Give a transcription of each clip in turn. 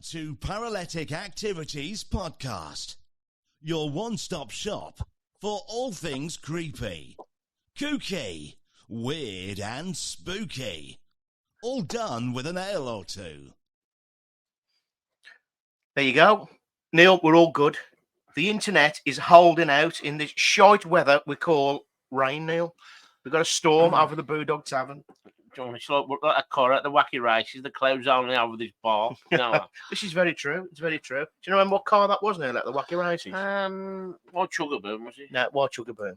Welcome to Paralytic Activities Podcast, your one-stop shop for all things creepy, kooky, weird and spooky, all done with an ale or two. There you go. Neil, we're all good. The internet is holding out in this shite weather we call rain, Neil. We've got a storm over the Brewdog Tavern. John, it's like a car at the wacky races. The clouds only over this bar. You know. This is very true. It's very true. Do you remember what car that was, Neil, at the wacky races? What Sugarboom was it? No, what Sugarboom?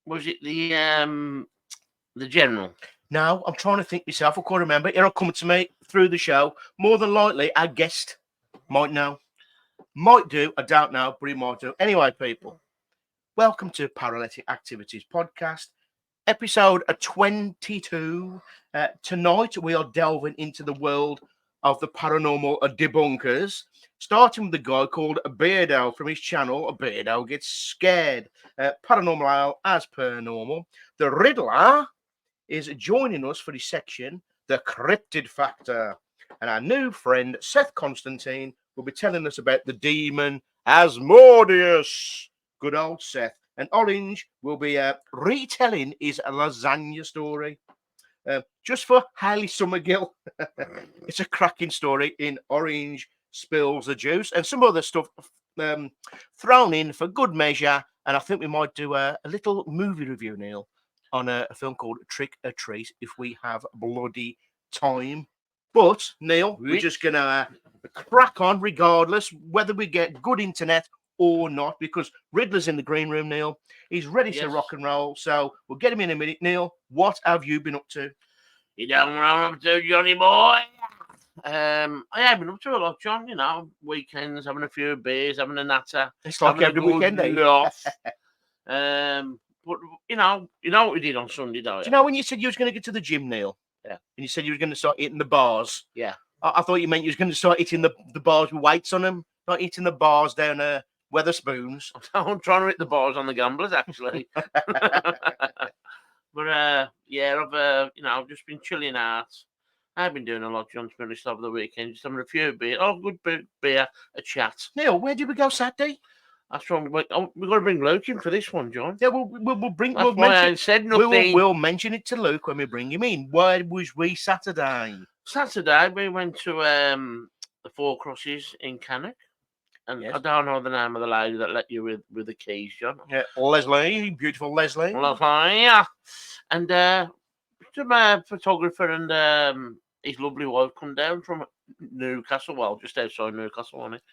Was it the General? No, I'm trying to think myself. I can't remember. It'll come to me through the show. More than likely, our guest might know. Might do. I don't know, but he might do. Anyway, people, welcome to Paralytic Activities Podcast. Episode 22. Tonight we are delving into the world of the paranormal debunkers, starting with the guy called Beardo from his channel. Beardo Gets Scared. Paranormal Ale as per normal. The Riddler is joining us for his section, The Cryptid Factor. And our new friend Seth Constantine will be telling us about the demon Asmodeus. Good old Seth. And Orange will be retelling his Lasagne story. Just for Hayley Summergill. It's a cracking story in Orange Spills the Juice. And some other stuff thrown in for good measure. And I think we might do a little movie review, Neil, on a film called Trick or Treat if we have bloody time. But, Neil, we're just going to crack on regardless whether we get good internet or not, because Riddler's in the green room, Neil. He's ready to rock and roll, so we'll get him in a minute. Neil, what have you been up to? You don't know what I'm up to, Johnny boy. I have been up to a lot, John. You know, weekends, having a few beers, having a natter. It's like every weekend, eh? But you know what we did on Sunday, don't you? Do you know when you said you was going to get to the gym, Neil? Yeah. And you said you were going to start eating the bars? Yeah. I thought you meant you was going to start eating the bars with weights on them, not eating the bars down Weatherspoons. I'm trying to hit the bars on the gamblers, actually. But I've just been chilling out. I've been doing a lot, John, to be honest, over the weekend. Just having a few beers. Oh, good beer, a chat. Neil, where did we go Saturday? That's wrong. We've got to bring Luke in for this one, John. Yeah, we'll bring. That's why I said nothing. We'll mention it to Luke when we bring him in. Where was we Saturday? Saturday we went to the Four Crosses in Cannock. And I don't know the name of the lady that let you with the keys, John. Yeah, Leslie, beautiful Leslie. Leslie, yeah. And some photographer and his lovely wife come down from Newcastle, well, just outside Newcastle, wasn't it?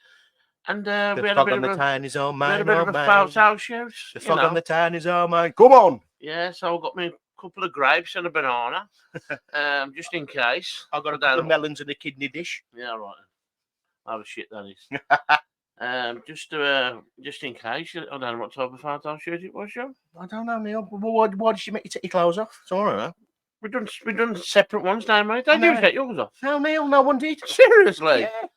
And we had a bit of a town is all mine. We had a bit of a photo shoot. The fog on the town is all mine. Come on. Yeah, so I got me a couple of grapes and a banana, just in case. I got a couple of melons and a kidney dish. Yeah, right. Oh shit, that is. Just in case. I don't know what type of photo shoot it was, John. I don't know, Neil. Why did she make you take your clothes off? It's all right. We've done separate ones now, mate. Did you take yours off? No, Neil, no one did. Seriously? Yeah.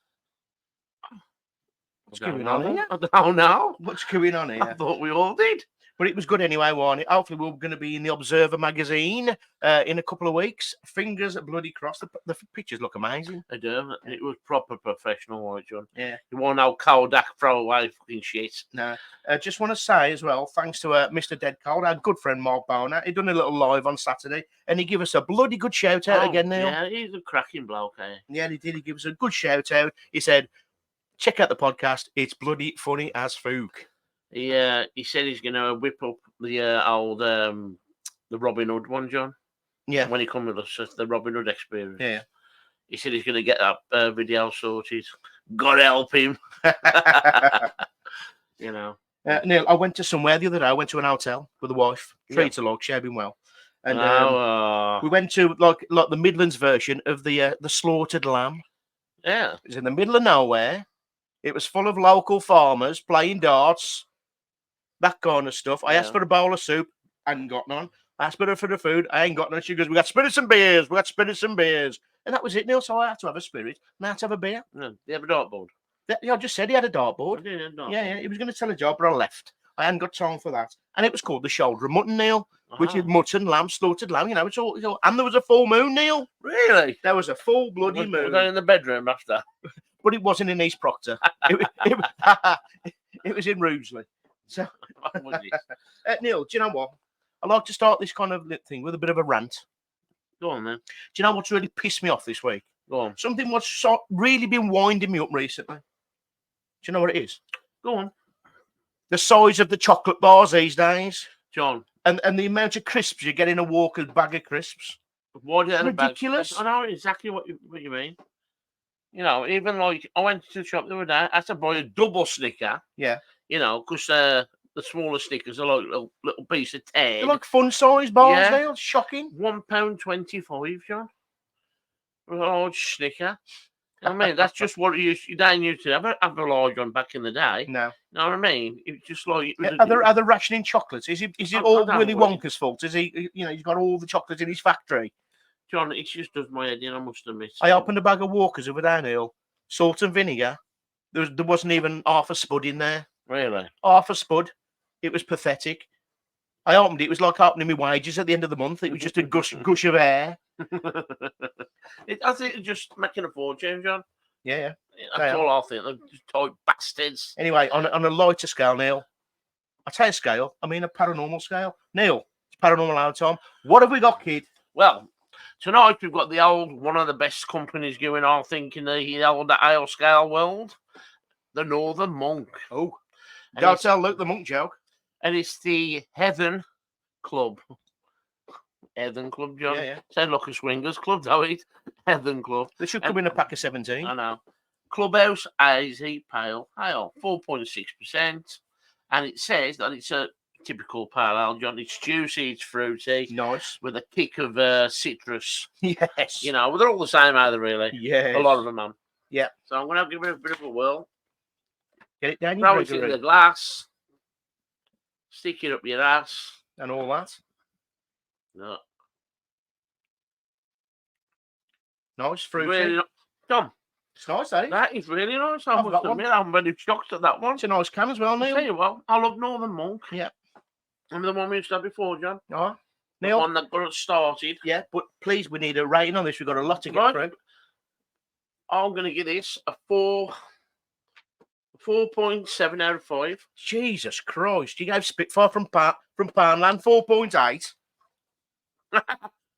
What's going on here? I don't know. What's going on here? I thought we all did. But it was good anyway, wasn't it? Hopefully we're going to be in the Observer magazine in a couple of weeks. Fingers bloody crossed. The pictures look amazing. They do. It was proper professional, right, John? Yeah. You want no Kodak throwaway fucking shit. No. Just want to say as well, thanks to Mr. Dead Cold, our good friend Mark Boner. He done a little live on Saturday and he gave us a bloody good shout out again, Neil. Yeah, he's a cracking bloke, eh? Yeah, he did. He gave us a good shout out. He said, check out the podcast. It's bloody funny as fook. He said he's going to whip up the old the Robin Hood one, John. Yeah. When he come with us, the Robin Hood experience. Yeah. He said he's going to get that video sorted. God help him. You know. Neil, I went to somewhere the other day. I went to an hotel with the wife. Treated her Loch, she had been well. And we went to like the Midlands version of the slaughtered lamb. Yeah. It was in the middle of nowhere. It was full of local farmers playing darts. That kind of stuff. I asked for a bowl of soup. I hadn't got none. I asked her for the food. I ain't got none. She goes, we got spirits and beers. We got spirits and beers. And that was it, Neil. So I had to have a spirit and I had to have a beer. No, you have a dartboard? Yeah, I just said he had a dartboard. Yeah, he was going to tell a job, but I left. I hadn't got time for that. And it was called the shoulder of mutton, Neil, which is mutton, lamb, slaughtered lamb. You know, it's all. And there was a full moon, Neil. Really? There was a full bloody moon. Was I in the bedroom after? But it wasn't in East Proctor. It was in Rudesley. So, Neil, do you know what? I like to start this kind of thing with a bit of a rant. Go on, then. Do you know what's really pissed me off this week? Go on. Something what's really been winding me up recently. Do you know what it is? Go on. The size of the chocolate bars these days. John. And the amount of crisps you get in a Walker's bag of crisps. Why do you ridiculous? I know exactly what you mean. You know, even like I went to the shop the other day, I had to buy a double Snicker. Yeah. You know, because the smaller Snickers are like little piece of tan. They're like fun size bars, Yeah. Neil. Shocking. £1.25, John. For a large Snicker. I mean, that's just what you don't used to have a large one back in the day. No. You know what I mean? It's just like Are they rationing chocolates? Is it all don't Willy know. Wonka's fault? Is he? You know, he's got all the chocolates in his factory. John, it just does my head in, I must admit. I opened a bag of Walkers over there, Neil. Salt and vinegar. There wasn't even half a spud in there. Really? Half a spud. It was pathetic. I opened it. It was like opening my wages at the end of the month. It was just a gush of air. I think it's just making a fortune, John. Yeah. That's all I think. They're just tight bastards. Anyway, on a lighter scale, Neil. I tell you scale. I mean a paranormal scale. Neil, it's paranormal hour time. What have we got, kid? Well, tonight we've got one of the best companies going on, I think, in the old ale scale world. The Northern Monk. Oh. Don't tell Luke the Monk joke. And it's the Heathen Club. Heathen Club, John. Yeah. Sound like a swingers club, though, it. Heathen Club. They should come in a pack of 17. I know. Clubhouse Hazy Pale Ale, 4.6%. And it says that it's a typical pale ale, John. It's juicy, it's fruity. Nice. With a kick of citrus. Yes. You know, they're all the same, either, really. Yeah. A lot of them, man. Yeah. So I'm going to give it a bit of a whirl. Get it down Throw your it in the Gregory. glass. Stick it up your ass. And all that. No. Nice, fruity. Really, Tom, It's nice, eh? that is really nice. I I've must got one. admit, I'm very shocked at that one. It's a nice can as well, I'll Neil. tell you what, I love Northern Monk. Yeah. Remember the one we used to have before, John? Oh, The Neil. one that got us started. Yeah, but please, we need a rating on this. We've got a lot to get Right. through. I'm going to give this a 4.7 out of 5. Jesus Christ. You gave Spitfire from Poundland 4.8.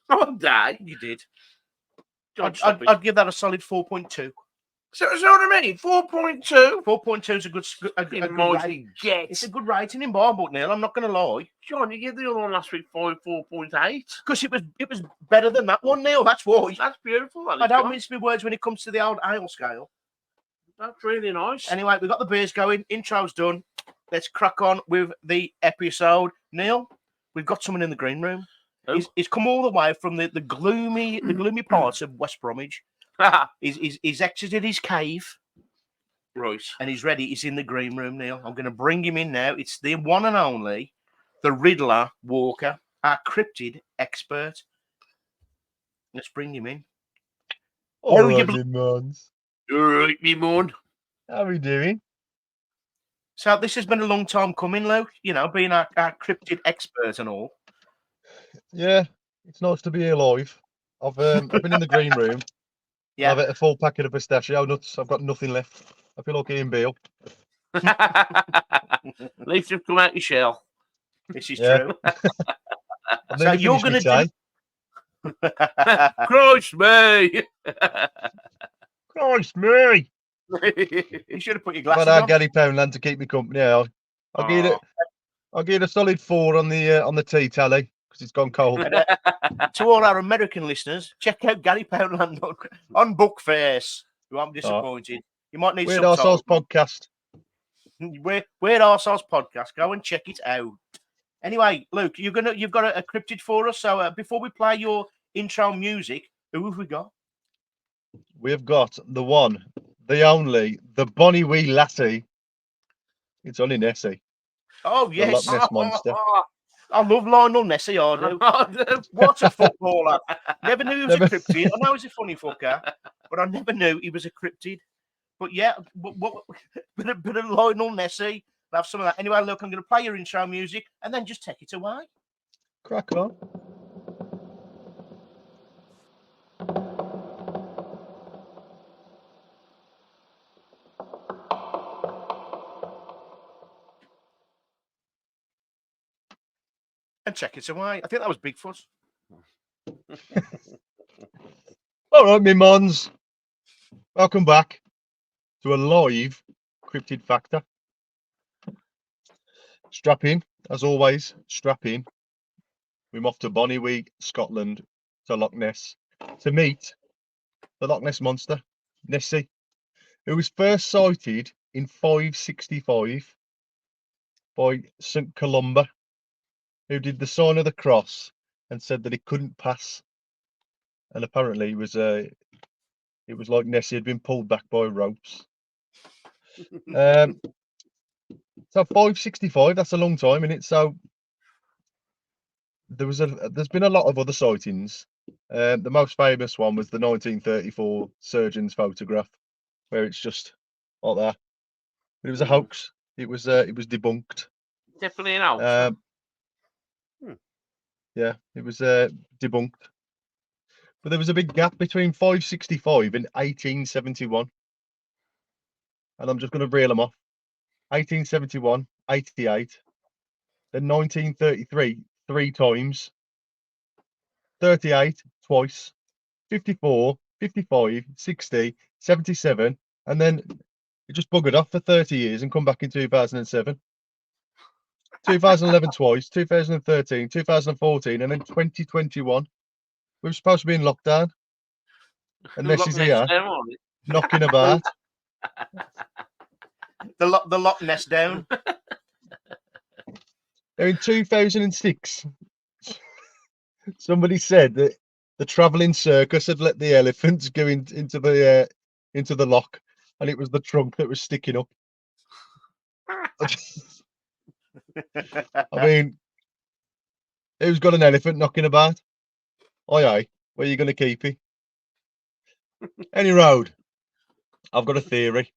Oh, die. You did. John, stop it. I'd give that a solid 4.2. So that's what I mean. 4.2. 4.2 is a good rating. Mighty get. It's a good rating in bar, but Neil, I'm not going to lie. John, you gave the other one last week 4.8. Because it was better than that one, Neil. That's why. That's beautiful. That is, I don't John. mince my words when it comes to the old ale scale. That's really nice. Anyway, we've got the beers going. Intro's done. Let's crack on with the episode. Neil, we've got someone in the green room. Who? He's come all the way from the gloomy parts of West Bromwich. He's exited his cave Right. and he's ready. He's in the green room, Neil. I'm going to bring him in now. It's the one and only, the Riddler Walker, our cryptid expert. Let's bring him in. All How are you right, bl- then, mans. All right, me mon. How are we doing? So this has been a long time coming, Luke. You know, being our cryptid expert and all. Yeah, it's nice to be alive. I've been in the green room. Yeah. I've ate a full packet of pistachio nuts. I've got nothing left. I feel like Ian Beale. At least you've come out your shell. This is Yeah. true. I've So nearly you're finished gonna my tea. Christ me! Christ me! You should have put your I've glasses got our on. Gary Poundland to keep me company. Yeah, I'll give it. I'll give it a solid 4 on the tea tally because it's gone cold. To all our American listeners, check out Gary Poundland on Bookface. You won't be disappointed. You might need Weird some Arseholes podcast. Weird Arseholes podcast. Go and check it out. Anyway, Luke, you've got a cryptid for us. So before we play your intro music, who have we got? We've got the one, the only, the Bonnie Wee Lassie. It's only Nessie. Oh The yes, Loch Ness monster. I love Lionel Nessy. I do. What a footballer! Never knew he was a cryptid. I know he's a funny fucker, but I never knew he was a cryptid. But yeah, but Lionel Nessy We'll have some of that. Anyway, look, I'm going to play your intro music and then just take it away. Crack on. And check it away. I think that was Bigfoot. All right, me mons. Welcome back to a live Cryptid Factor. Strap in, as always, strap in. We're off to Bonnywig, Scotland, to Loch Ness, to meet the Loch Ness Monster, Nessie, who was first sighted in 565 by St. Columba, who did the sign of the cross and said that he couldn't pass. And apparently it was like Nessie had been pulled back by ropes. So 565, that's a long time, isn't it? So there's been a lot of other sightings. The most famous one was the 1934 surgeon's photograph, where it's just like that. But it was a hoax. It was debunked. Definitely an hoax. Yeah, it was debunked. But there was a big gap between 565 and 1871. And I'm just going to reel them off. 1871, 88. Then 1933, 3 times. 38, twice. 54, 55, 60, 77. And then it just buggered off for 30 years and come back in 2007. 2011 twice, 2013, 2014, and then 2021. We were supposed to be in lockdown. And Nessie's here, knocking about. The Loch Ness down. Now in 2006, somebody said that the travelling circus had let the elephants go into the loch, and it was the trunk that was sticking up. I mean, who's got an elephant knocking about? Aye, where are you going to keep it? Any road. I've got a theory.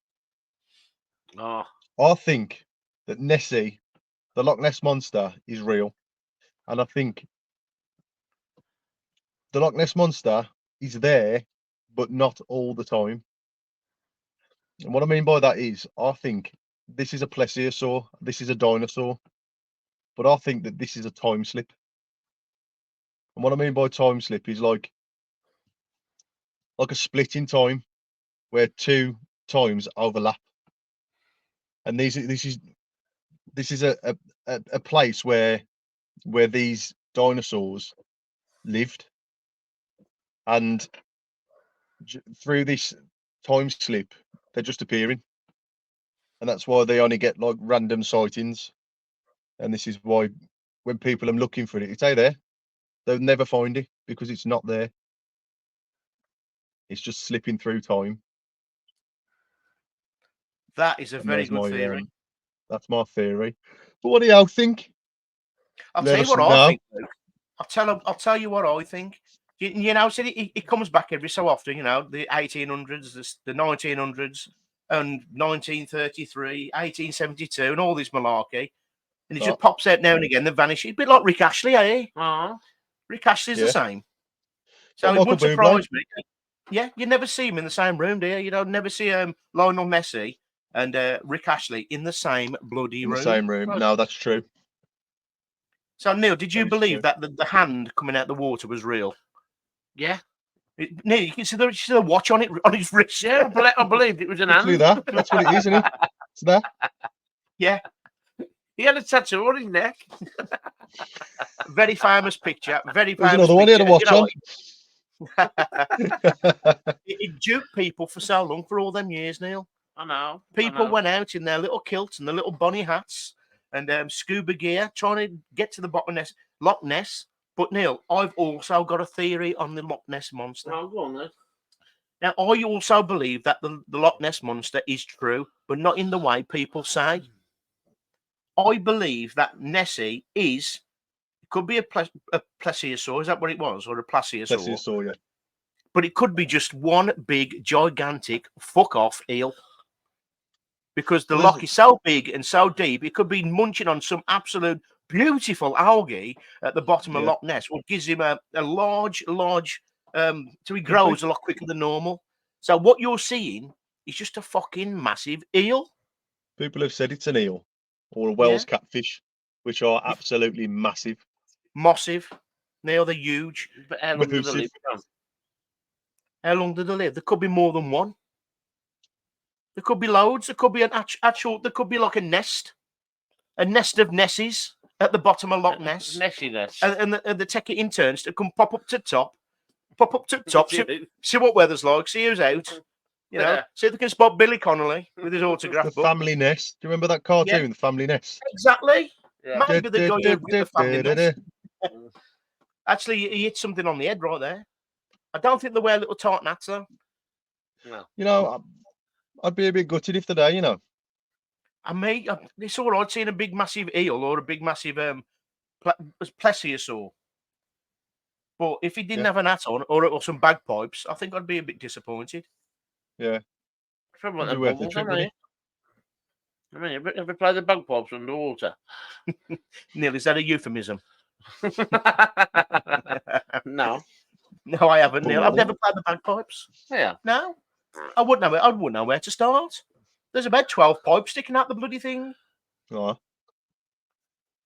Oh. I think that Nessie, the Loch Ness Monster, is real. And I think the Loch Ness Monster is there, but not all the time. And what I mean by that is, I think this is a plesiosaur, this is a dinosaur, but I think that this is a time slip. And what I mean by time slip is like a split in time where 2 times overlap. And this is a place where these dinosaurs lived, and through this time slip they're just appearing, and that's why they only get like random sightings. And this is why when people are looking for it, it's there, they'll never find it because it's not there. It's just slipping through time. That is a very good theory. That's my theory. But what do y'all think? I'll tell you what I think, Luke. I'll tell you what I think. You know, so it comes back every so often. You know, the 1800s, the 1900s, and 1933, 1872, and all this malarkey. And it just pops out now and again. They vanish. It's a bit like Rick Ashley, eh? Rick Ashley's the same. So it wouldn't surprise me. Yeah, you never see him in the same room, do you? You don't never see Lionel Messi and Rick Ashley in the same bloody room. In the same room. Right. No, that's true. So, Neil, did you believe that the hand coming out the water was real? Yeah. Neil, you can see the watch on his wrist. Yeah, I believed it was an hand. That's what it is, isn't it? It's that. Yeah. He had a tattoo on his neck. Very famous picture. Very famous. There's another one he had a watch on. It duped people for so long, for all them years, Neil. I know. People went out in their little kilts and their little bunny hats and scuba gear, trying to get to the bottom of Loch Ness. But Neil, I've also got a theory on the Loch Ness Monster. Oh, go on then. Now, I also believe that the Loch Ness Monster is true, but not in the way people say. I believe that Nessie could be a plesiosaur. Is that what it was? Or a plesiosaur? Plesiosaur, yeah. But it could be just one big, gigantic, fuck-off eel. because the Well, loch is so big and so deep, it could be munching on some absolute beautiful algae at the bottom of Yeah. Loch Ness, which gives him a large, so he be. grows a lot quicker than normal. So what you're seeing is just a fucking massive eel. People have said it's an eel or a Wells catfish, which are absolutely massive. Massive. Neil, they're huge. But how long do they live? John? How long do they live? There could be more than one. There could be loads. There could be an actual. There could be like a nest of nesses at the bottom of Loch Ness, Nessie nest. and the take it in turns to come pop up to top, see what weather's like, see who's out. You know, see if they can spot Billy Connolly with his autograph The book. Family Nest. Do you remember that cartoon, The Family Nest? Exactly. Yeah. Maybe the guy who did the Family Nest. Actually, he hit something on the head right there. I don't think they wear little tartan hats though. No. You know, I'd be a bit gutted if today, you know. I mean, it's all right seeing a big massive eel or a big massive plesiosaur. But if he didn't have an hat on or some bagpipes, I think I'd be a bit disappointed. Yeah. From It'd what be worth the trip, wouldn't I mean, have you played the bagpipes underwater? Neil, is that a euphemism? No. No, I haven't, Neil. I've Oh. never played the bagpipes. Yeah. No, I wouldn't know where to start. There's about 12 pipes sticking out the bloody thing. Oh,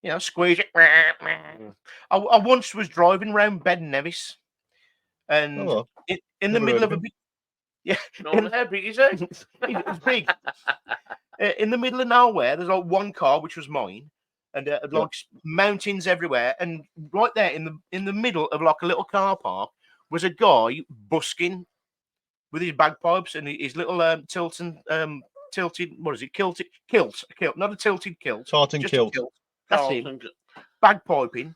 You know, squeeze it. I once was driving around Ben Nevis, and oh, in the never middle heard of of a big, yeah, No, how big is it? it's big. In the middle of nowhere, there's like one car, which was mine, and like mountains everywhere. And right there in the middle of like a little car park was a guy busking with his bagpipes and his little tilted, what is it? Kilt, not a tilted kilt, tartan just kilt. a kilt. That's him. Bagpiping,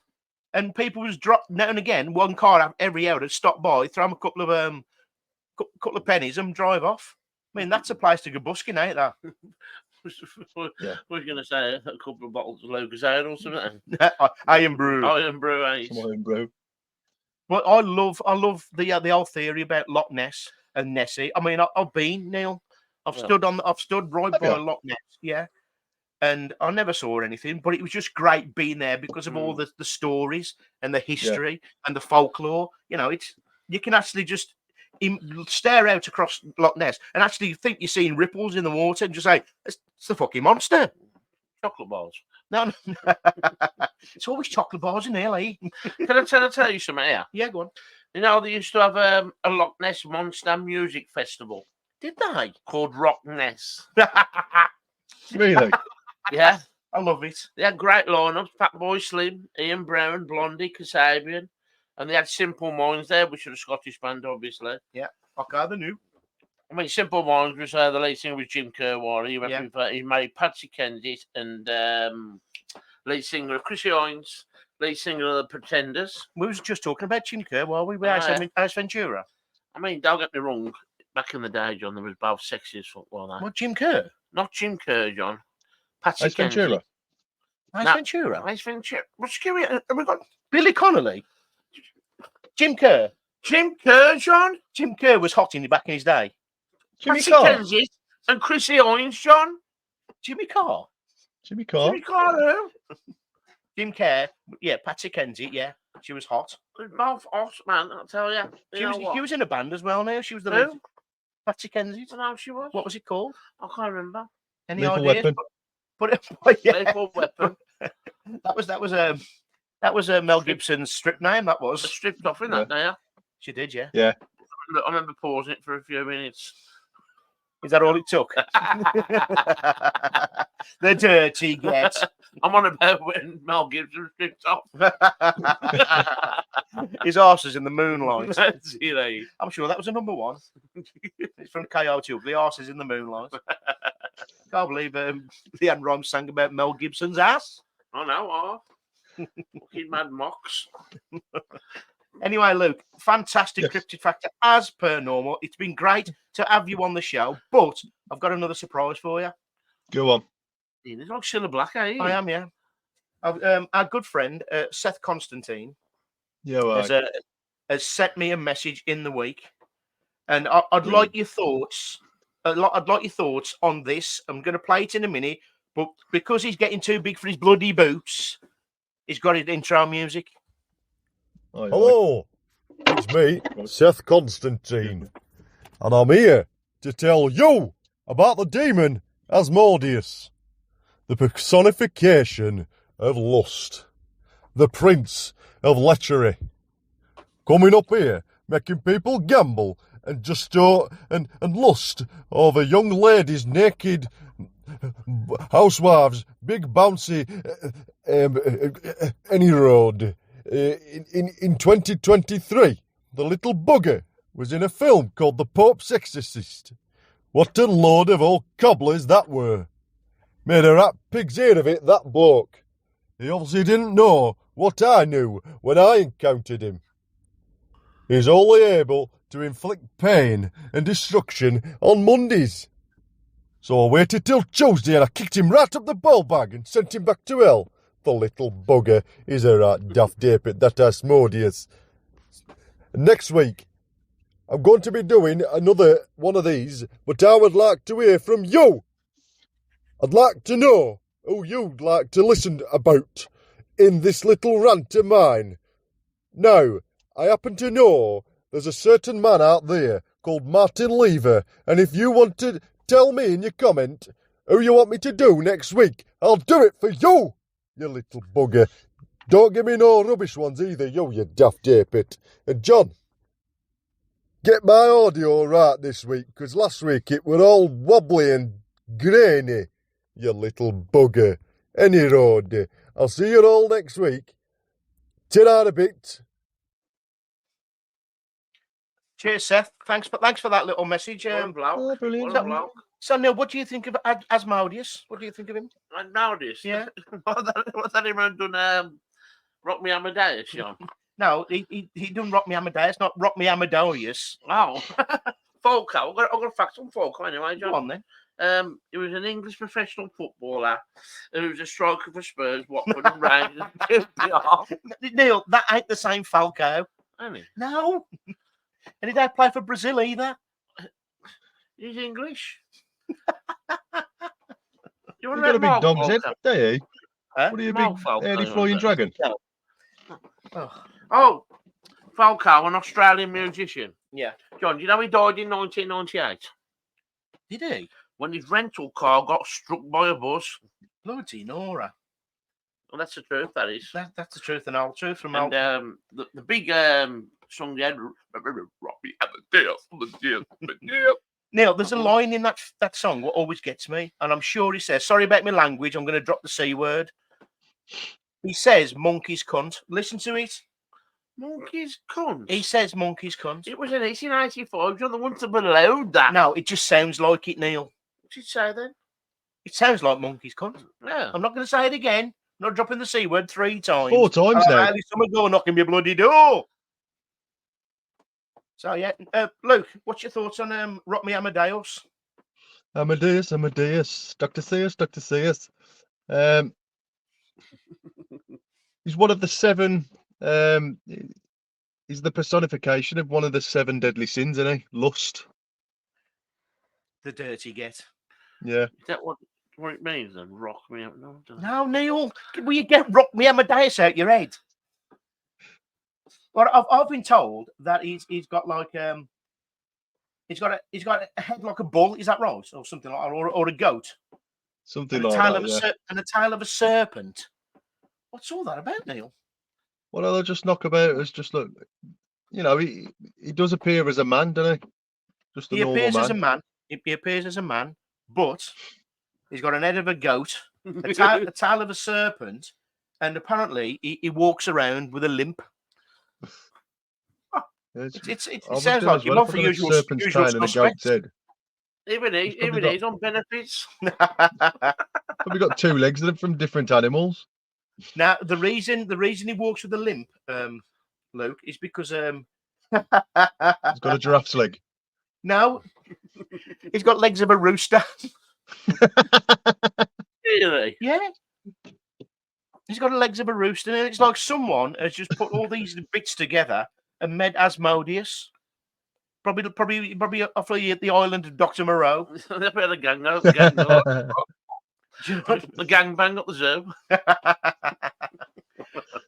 and people was dropped now and again. One car every hour would stop by, throw him a couple of pennies, and drive off. I mean, that's a place to go busking, ain't that? Yeah. We're going to say a couple of bottles of Lucasade or something. Iron brew. Iron brew, eh? Come on, bro. But I love the whole theory about Loch Ness and Nessie. I mean, I've been, Neil. I've stood right Have by you? Loch Ness, yeah. And I never saw anything, but it was just great being there because of all the stories and the history and the folklore. You know, you can actually just stare out across Loch Ness and actually think you're seeing ripples in the water and just say, it's the fucking monster. Chocolate bars. No. It's always chocolate bars in LA. Can I tell you something here? Yeah, go on. You know, they used to have a Loch Ness Monster music festival. Did they? Called Rock Ness. Really? Yeah. I love it. They had great lineups: Fatboy Slim, Ian Brown, Blondie, Kasabian, and they had Simple Minds there, which was a Scottish band, obviously. Yeah, okay, they knew. I mean, Simple Minds was the lead singer was Jim Kerr. He went with, he married Patsy Kensit and lead singer of Chrissy Hines, lead singer of the Pretenders. We was just talking about Jim Kerr while we were Ace Ventura. I mean, don't get me wrong. Back in the day, John, there was both sexy as fuck. Well, What, Jim Kerr? not Jim Kerr, John. Patsy Ace Ventura. Ace Ventura. Ace Ventura. What's scary? And we got Billy Connolly. Jim Kerr. Jim Kerr, John. Jim Kerr was hot back in his day. Jimmy Patsy Carr. Kensit and Chrissy Hines, John. Jimmy Carr. Jimmy Carr. Jimmy Carr, who? Jim Kerr. Yeah, Patsy Kensit. Yeah, she was hot. Both hot, man. I'll tell you. She was in a band as well. Now she was the Who? lead. Patsy Kensit. I don't know she was. What was it called? I can't remember. Any Lethal ideas? Weapon. But yeah, Lethal Weapon. that was Mel Gibson's strip name. That I was. stripped off in that day. She did, yeah. Yeah. I remember pausing it for a few minutes. Is that all it took? The dirty get. I'm on about when Mel Gibson stripped off. His arse is in the moonlight. See you later. I'm sure that was a number one. It's from Coyote Ugly. Arse is in the moonlight. Can't believe Leanne Rhymes sang about Mel Gibson's ass. I know. Fucking mad mocks. Anyway, Luke, fantastic Yes. cryptid factor as per normal. It's been great to have you on the show, but I've got another surprise for you. Go on. He's like Cilla Black, eh? I am, yeah. Our good friend Seth Constantine Yeah, well, has sent me a message in the week, and I'd like your thoughts I'd like your thoughts on this. I'm going to play it in a minute, but because he's getting too big for his bloody boots, he's got his intro music. Hello, it's me, Seth Constantine, and I'm here to tell you about the demon Asmodeus, the personification of lust, the prince of lechery, coming up here, making people gamble and and lust over young ladies' naked housewives, big bouncy any road. In 2023, the little bugger was in a film called The Pope's Exorcist. What a load of old cobblers that were. Made a rat pig's ear of it, that bloke. He obviously didn't know what I knew when I encountered him. He's only able to inflict pain and destruction on Mondays. So I waited till Tuesday and I kicked him right up the ball bag and sent him back to hell. The little bugger is a right daft dapet, that Asmodeus. Next week, I'm going to be doing another one of these, but I would like to hear from you. I'd like to know who you'd like to listen about in this little rant of mine. Now, I happen to know there's a certain man out there called Martin Lever, and if you want to tell me in your comment who you want me to do next week, I'll do it for you, you little bugger. Don't give me no rubbish ones either, you daft apit. And John, get my audio right this week, because last week it were all wobbly and grainy, you little bugger. Any road. I'll see you all next week. Ta-ra a bit. Cheers, Seth. Thanks for that little message. Brilliant. So, Neil, what do you think of Asmodeus? What do you think of him? Asmodeus? Yeah. What's that even done? Rock Me Amadeus, John? No, he done Rock Me Amadeus, not Rock Me Amadeus. Oh, Falco. I've got a fact on Falco anyway, John. Go on then. He was an English professional footballer who was a striker for Spurs, Watford and Rangers. Neil, that ain't the same Falco. Ain't No. And he don't play for Brazil either. He's English. You You've got a big dog's head, do you? Huh? What are you, a big hairy flying dragon? Oh, Falco, an Australian musician. Yeah. John, do you know he died in 1998? Did he? When his rental car got struck by a bus. Bloody Nora. Well, that's the truth, that is. That's the truth and all truth from and the big song they had, Rock Me Amadeus. Neil, there's a line in that song what always gets me, and I'm sure he says, sorry about my language, I'm going to drop the C word. He says, monkey's cunt. Listen to it. Monkey's cunt? He says monkey's cunt. It was in 1885. You're the one to below that. No, it just sounds like it, Neil. What did you say then? It sounds like monkey's cunt. Yeah. I'm not going to say it again. I'm not dropping the C word 3 times. 4 times now. Someone go knocking my bloody door. So, yeah. Luke, what's your thoughts on Rock Me Amadeus? Amadeus. Dr. Seuss. He's one of the 7. He's the personification of one of the 7 deadly sins, isn't he? Lust. The dirty get. Yeah. Is that what it means then? Rock me up? No, Neil. Will you get Rock Me Amadeus out your head? Well, I've been told that he's got like he's got a head like a bull. Is that right, or something like, or a goat? Something and like that. Yeah. And a tail of a serpent. What's all that about, Neil? Well, I'll just knock about as just look. You know, he does appear as a man, doesn't he? Just a normal appears man. As a man. He appears as a man, but he's got an head of a goat, a tail of a serpent, and apparently he walks around with a limp. It sounds like you're not for usual suspects. Even he's on benefits. Probably got 2 legs that are from different animals. Now, the reason he walks with a limp, Luke, is because he's got a giraffe's leg. No, he's got legs of a rooster. Really? Yeah. He's got the legs of a rooster, and it's like someone has just put all these bits together and made Asmodeus. Probably off the island of Dr. Moreau. They had a gang up, the gang bang up the zoo.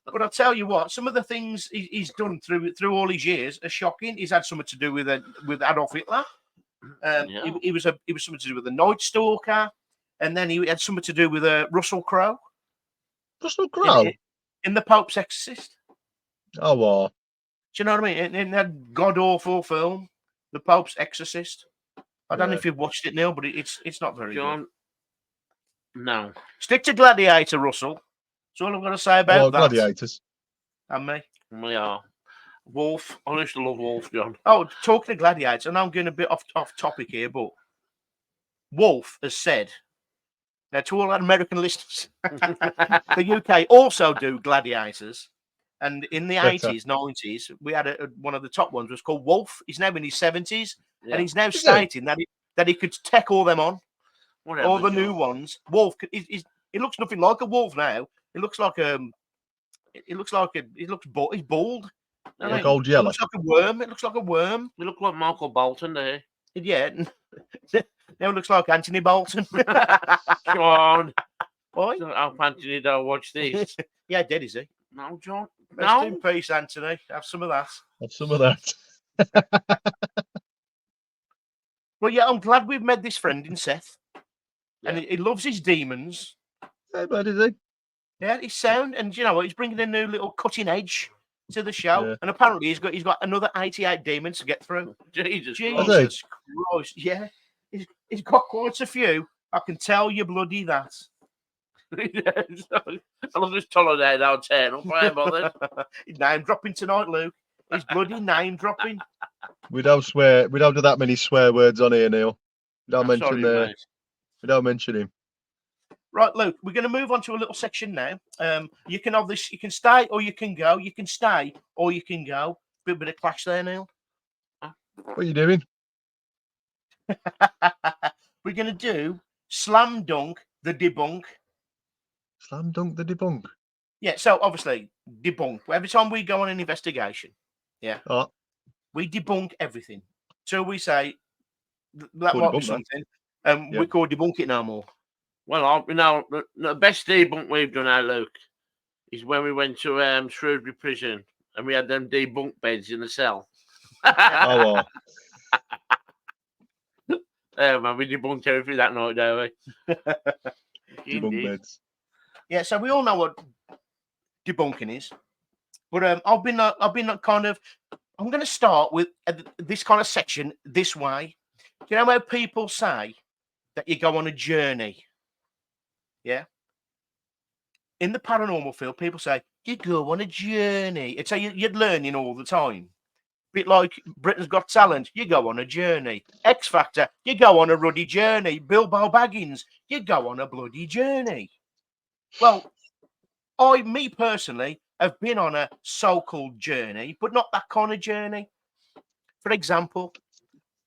But I'll tell you what, some of the things he's done through all his years are shocking. He's had something to do with Adolf Hitler. He was something to do with the Night Stalker, and then he had something to do with Russell Crowe. Russell Crowe in the Pope's Exorcist. Oh, wow. Do you know what I mean? In that god awful film, the Pope's Exorcist. I don't know if you've watched it, Neil, but it's not very good. No. Stick to Gladiator, Russell. That's all I'm going to say about that. Gladiators. And me. We are. Wolf. I used to love Wolf, John. Oh, talking of Gladiators, and I'm going a bit off topic here, but Wolf has said, now to all our American listeners, the UK also do Gladiators. And in the 80s, 90s, we had one of the top ones was called Wolf. He's now in his 70s, and he's now stating that he could take all them on. Whatever, all the new ones. Wolf, he looks nothing like a wolf now. He looks like he's bald. Like old yellow. It looks like a worm. It looks like a worm. You look like Michael Bolton there. Yeah. Now it looks like Anthony Bolton. Come on. Why? I'll Anthony don't watch these. Yeah, dead is he? No, John. Rest in peace, Anthony. Have some of that. Have some of that. Well, yeah, I'm glad we've met this friend in Seth. Yeah. And he loves his demons. Hey, bud, is he? Yeah, he's sound. And you know what? He's bringing a new little cutting edge to the show. Yeah. And apparently he's got another 88 demons to get through. Jesus Christ. Yeah. He's got quite a few. I can tell you bloody that. I'll just tolerate that turn up. I ain't bothered. He's name dropping tonight, Luke. He's bloody name dropping. We don't do that many swear words on here, Neil. We don't mention him. Right, Luke, we're going to move on to a little section now. You can stay or you can go. You can stay or you can go. Bit of clash there, Neil. What are you doing? We're going to do Slam Dunk the Debunk. Slam Dunk the Debunk? Yeah, so obviously, debunk. Every time we go on an investigation, we debunk everything. So we say, that might be something, we call debunk it no more. Well, the best debunk we've done now, Luke, is when we went to Shrewsbury Prison and we had them debunk beds in the cell. Oh, wow. Man, we debunked everything that night, don't we? Debunk beds. Yeah, so we all know what debunking is, but I'm going to start with this kind of section this way. Do you know how people say that you go on a journey? Yeah. In the paranormal field, people say you go on a journey. It's how you're learning all the time. Bit like Britain's Got Talent, you go on a journey. X Factor, you go on a ruddy journey. Bilbo Baggins, you go on a bloody journey. Well, me personally, have been on a so-called journey, but not that kind of journey. For example,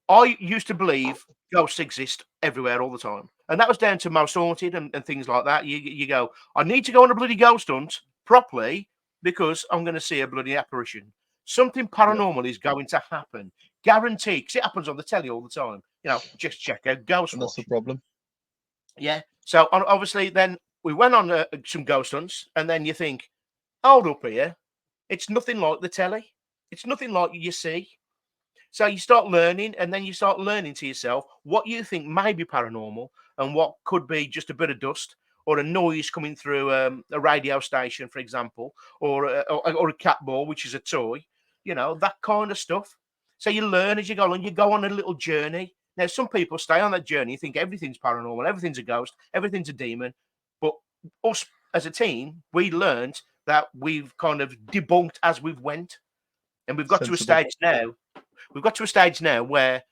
I used to believe ghosts exist everywhere all the time. And that was down to Most Haunted and things like that. You go, I need to go on a bloody ghost hunt properly because I'm going to see a bloody apparition. Something paranormal is going to happen. Guaranteed, because it happens on the telly all the time. You know, just check out Ghost Watch. That's the problem. Yeah. So obviously then we went on some ghost hunts and then you think, hold up here. It's nothing like the telly. It's nothing like you see. So you start learning and then you start learning to yourself what you think may be paranormal and what could be just a bit of dust or a noise coming through a radio station, for example, or a cat ball, which is a toy, you know, that kind of stuff. So you learn as you go along, you go on a little journey. Now, some people stay on that journey, think everything's paranormal, everything's a ghost, everything's a demon. But us as a team, we learned that we've kind of debunked as we've went. And we've got to a stage now. We've got to a stage now where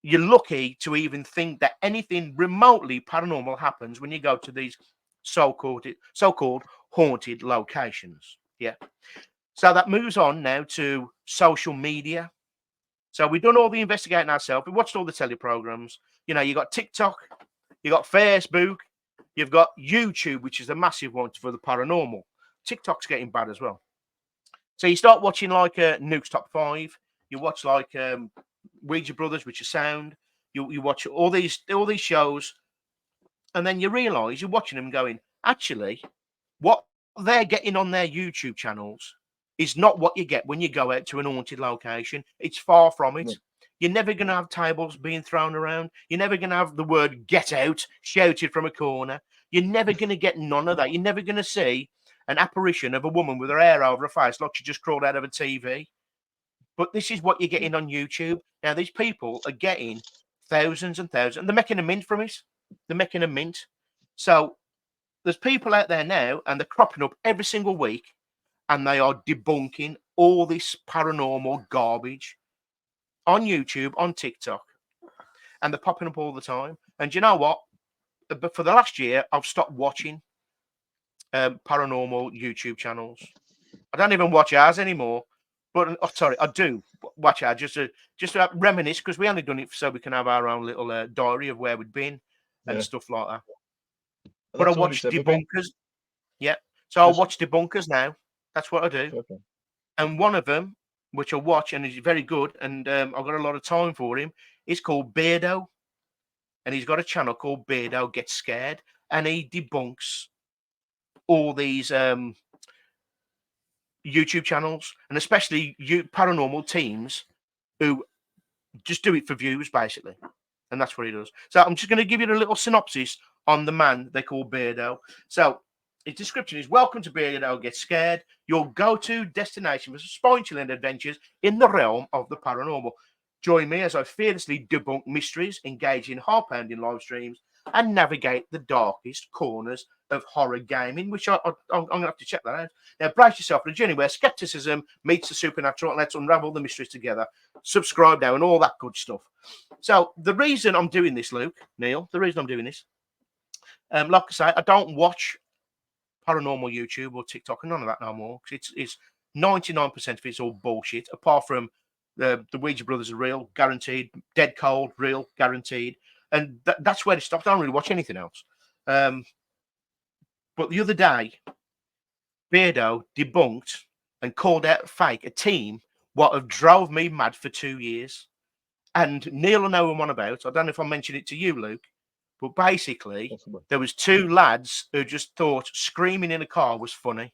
you're lucky to even think that anything remotely paranormal happens when you go to these so-called haunted locations. Yeah. So that moves on now to social media. So we've done all the investigating ourselves. We watched all the telly programs. You know, you got TikTok, you got Facebook, you've got YouTube, which is a massive one for the paranormal. TikTok's getting bad as well. So you start watching like Nuke's Top 5. You watch like Ouija Brothers, which is sound. You watch all these shows, and then you realise you're watching them going, actually, what they're getting on their YouTube channels is not what you get when you go out to an haunted location. It's far from it. No. You're never going to have tables being thrown around. You're never going to have the word "get out" shouted from a corner. You're never going to get none of that. You're never going to see an apparition of a woman with her hair over her face like she just crawled out of a TV. But this is what you're getting on YouTube. Now, these people are getting thousands and thousands, and they're making a mint from it. They're making a mint. So there's people out there now, and they're cropping up every single week, and they are debunking all this paranormal garbage on YouTube, on TikTok, and they're popping up all the time. And you know what? But for the last year, I've stopped watching paranormal YouTube channels. I don't even watch ours anymore. But sorry, I do watch ours just to reminisce, because we only done it so we can have our own little diary of where we'd been and stuff like that. But I watch debunkers. Yeah, so I'll watch debunkers now. That's what I do. Okay. And one of them, which I watch and is very good, and I've got a lot of time for him, is called Beardo. And he's got a channel called Beardo Gets Scared, and he debunks all these YouTube channels, and especially paranormal teams who just do it for views, basically. And that's what he does. So I'm just going to give you a little synopsis on the man they call Beardo. So his description is: welcome to Beardo Gets Scared, your go-to destination for spine-chilling adventures in the realm of the paranormal. Join me as I fearlessly debunk mysteries, engage in heart-pounding live streams, and navigate the darkest corners of horror gaming, which I'm going to have to check that out. Now, brace yourself for a journey where skepticism meets the supernatural, and let's unravel the mysteries together. Subscribe now and all that good stuff. So the reason I'm doing this, Neil, the reason I'm doing this, like I say, I don't watch paranormal YouTube or TikTok and none of that no more, because it's 99% of it's all bullshit, apart from the Ouija Brothers are real, guaranteed. Dead Cold, real, guaranteed. And that's where it stopped. I don't really watch anything else. But the other day, Beardo debunked and called out fake a team what have drove me mad for 2 years. And Neil will know what I'm on about. I don't know if I mentioned it to you, Luke, but basically there was 2 lads who just thought screaming in a car was funny.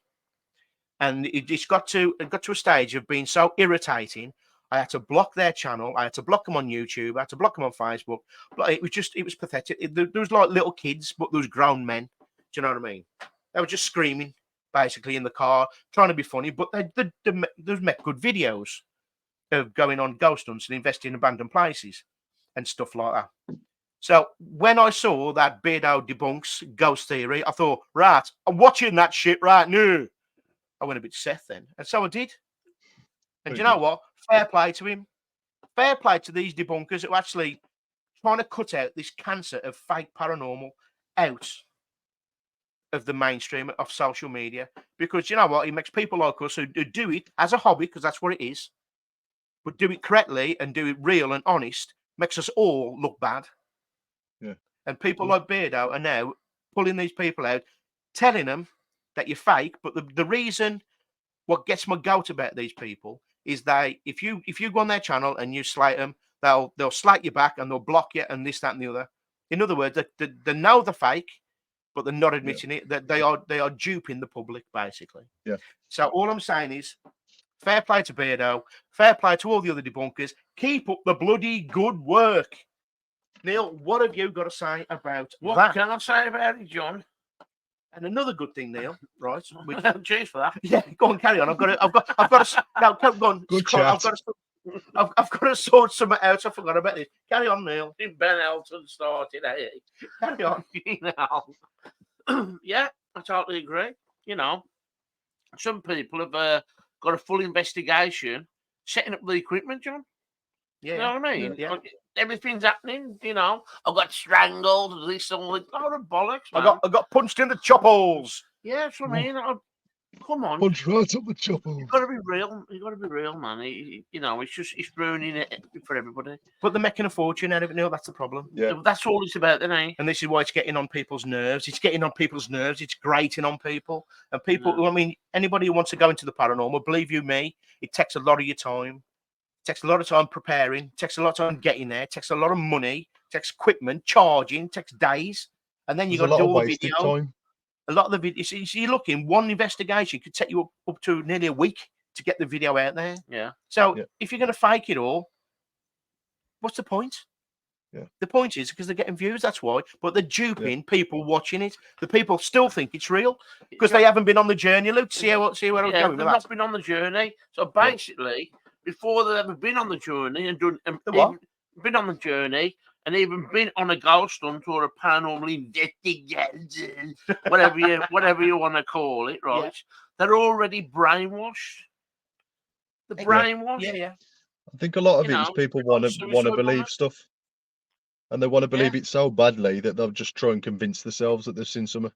And it got to a stage of being so irritating, I had to block their channel. I had to block them on YouTube. I had to block them on Facebook. But it was pathetic. There was like little kids, but there was grown men. Do you know what I mean? They were just screaming, basically, in the car, trying to be funny. But they make good videos of going on ghost hunts and investing in abandoned places and stuff like that. So when I saw that Beardo debunks ghost theory, I thought, right, I'm watching that shit right now. I went a bit Seth then. And so I did. And you know what? Fair play to him. Fair play to these debunkers who are actually trying to cut out this cancer of fake paranormal out of the mainstream of social media. Because you know what? It makes people like us who do it as a hobby, because that's what it is, but do it correctly and do it real and honest, makes us all look bad. Yeah. And people like Beardo are now pulling these people out, telling them that you're fake. But the reason, what gets my goat about these people is if you go on their channel and you slate them, they'll slate you back and they'll block you and this, that, and the other. In other words, they know they're fake, but they're not admitting it. That they are duping the public, basically. Yeah. So all I'm saying is, fair play to Beardo, fair play to all the other debunkers. Keep up the bloody good work. Neil, what have you got to say about that? What can I say about it, John? And another good thing, Neil, right? Cheers for that. Yeah, go on, carry on. I've got to. No, go on. Good chat. I've got to sort something out. I forgot about this. Carry on, Neil. Ben Elton started, eh? Carry on. You know. Yeah, I totally agree. You know, some people have got a full investigation setting up the equipment, John. Yeah. You know what I mean? Yeah. Like, everything's happening, you know. I got strangled, this, all the bollocks, man. I got punched in the chop holes. Yeah, that's what I mean. Come on. Punch right up the chopper. You've got to be real. You've got to be real, man. You know, it's ruining it for everybody. But they're making a fortune out of it, Neil. That's the problem. Yeah. That's all it's about, then, eh? And this is why it's getting on people's nerves. It's getting on people's nerves. It's grating on people. And people, I mean, anybody who wants to go into the paranormal, believe you me, it takes a lot of your time. Takes a lot of time preparing. Takes a lot of time getting there. Takes a lot of money. Takes equipment, charging. Takes days, and then you There's got a to lot do of all the wasted video. time. A lot of the video. So you're looking, one investigation could take you up to nearly a week to get the video out there. Yeah. So Yeah. if you're going to fake it all, what's the point? Yeah. The point is because they're getting views. That's why. But they're duping people watching it. The people still think it's real because they haven't been on the journey. Luke, see where I was going They've with that. not been on the journey. So basically, before they've ever been on the journey and done, what? been on the journey and even been on a ghost hunt or a paranormal investigation, whatever you want to call it, right? Yeah. They're already brainwashed. The brainwashed. Yeah. I think a lot of You it is know, people it's want like to suicide believe bomber. stuff, and they want to believe it so badly that they'll just try and convince themselves that they've seen something,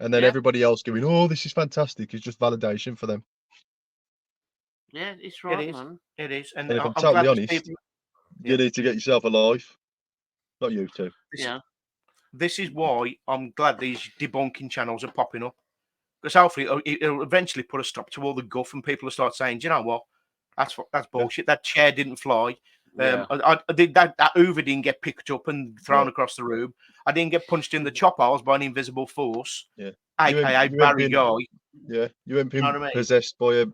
and then Yeah. everybody else going, "Oh, this is fantastic," is just validation for them. Yeah, it's right, is. man. It is. And And if I'm glad totally there's honest, people- you need to get yourself a life. Not you two. Yeah. This is why I'm glad these debunking channels are popping up. Because hopefully it'll eventually put a stop to all the guff and people will start saying, do you know what? That's bullshit. That chair didn't fly. Yeah. I did that Hoover didn't get picked up and thrown across the room. I didn't get punched in the chop holes by an invisible force. Yeah. AKA You Barry ain't Guy. Yeah, you ain't been know what I mean? possessed by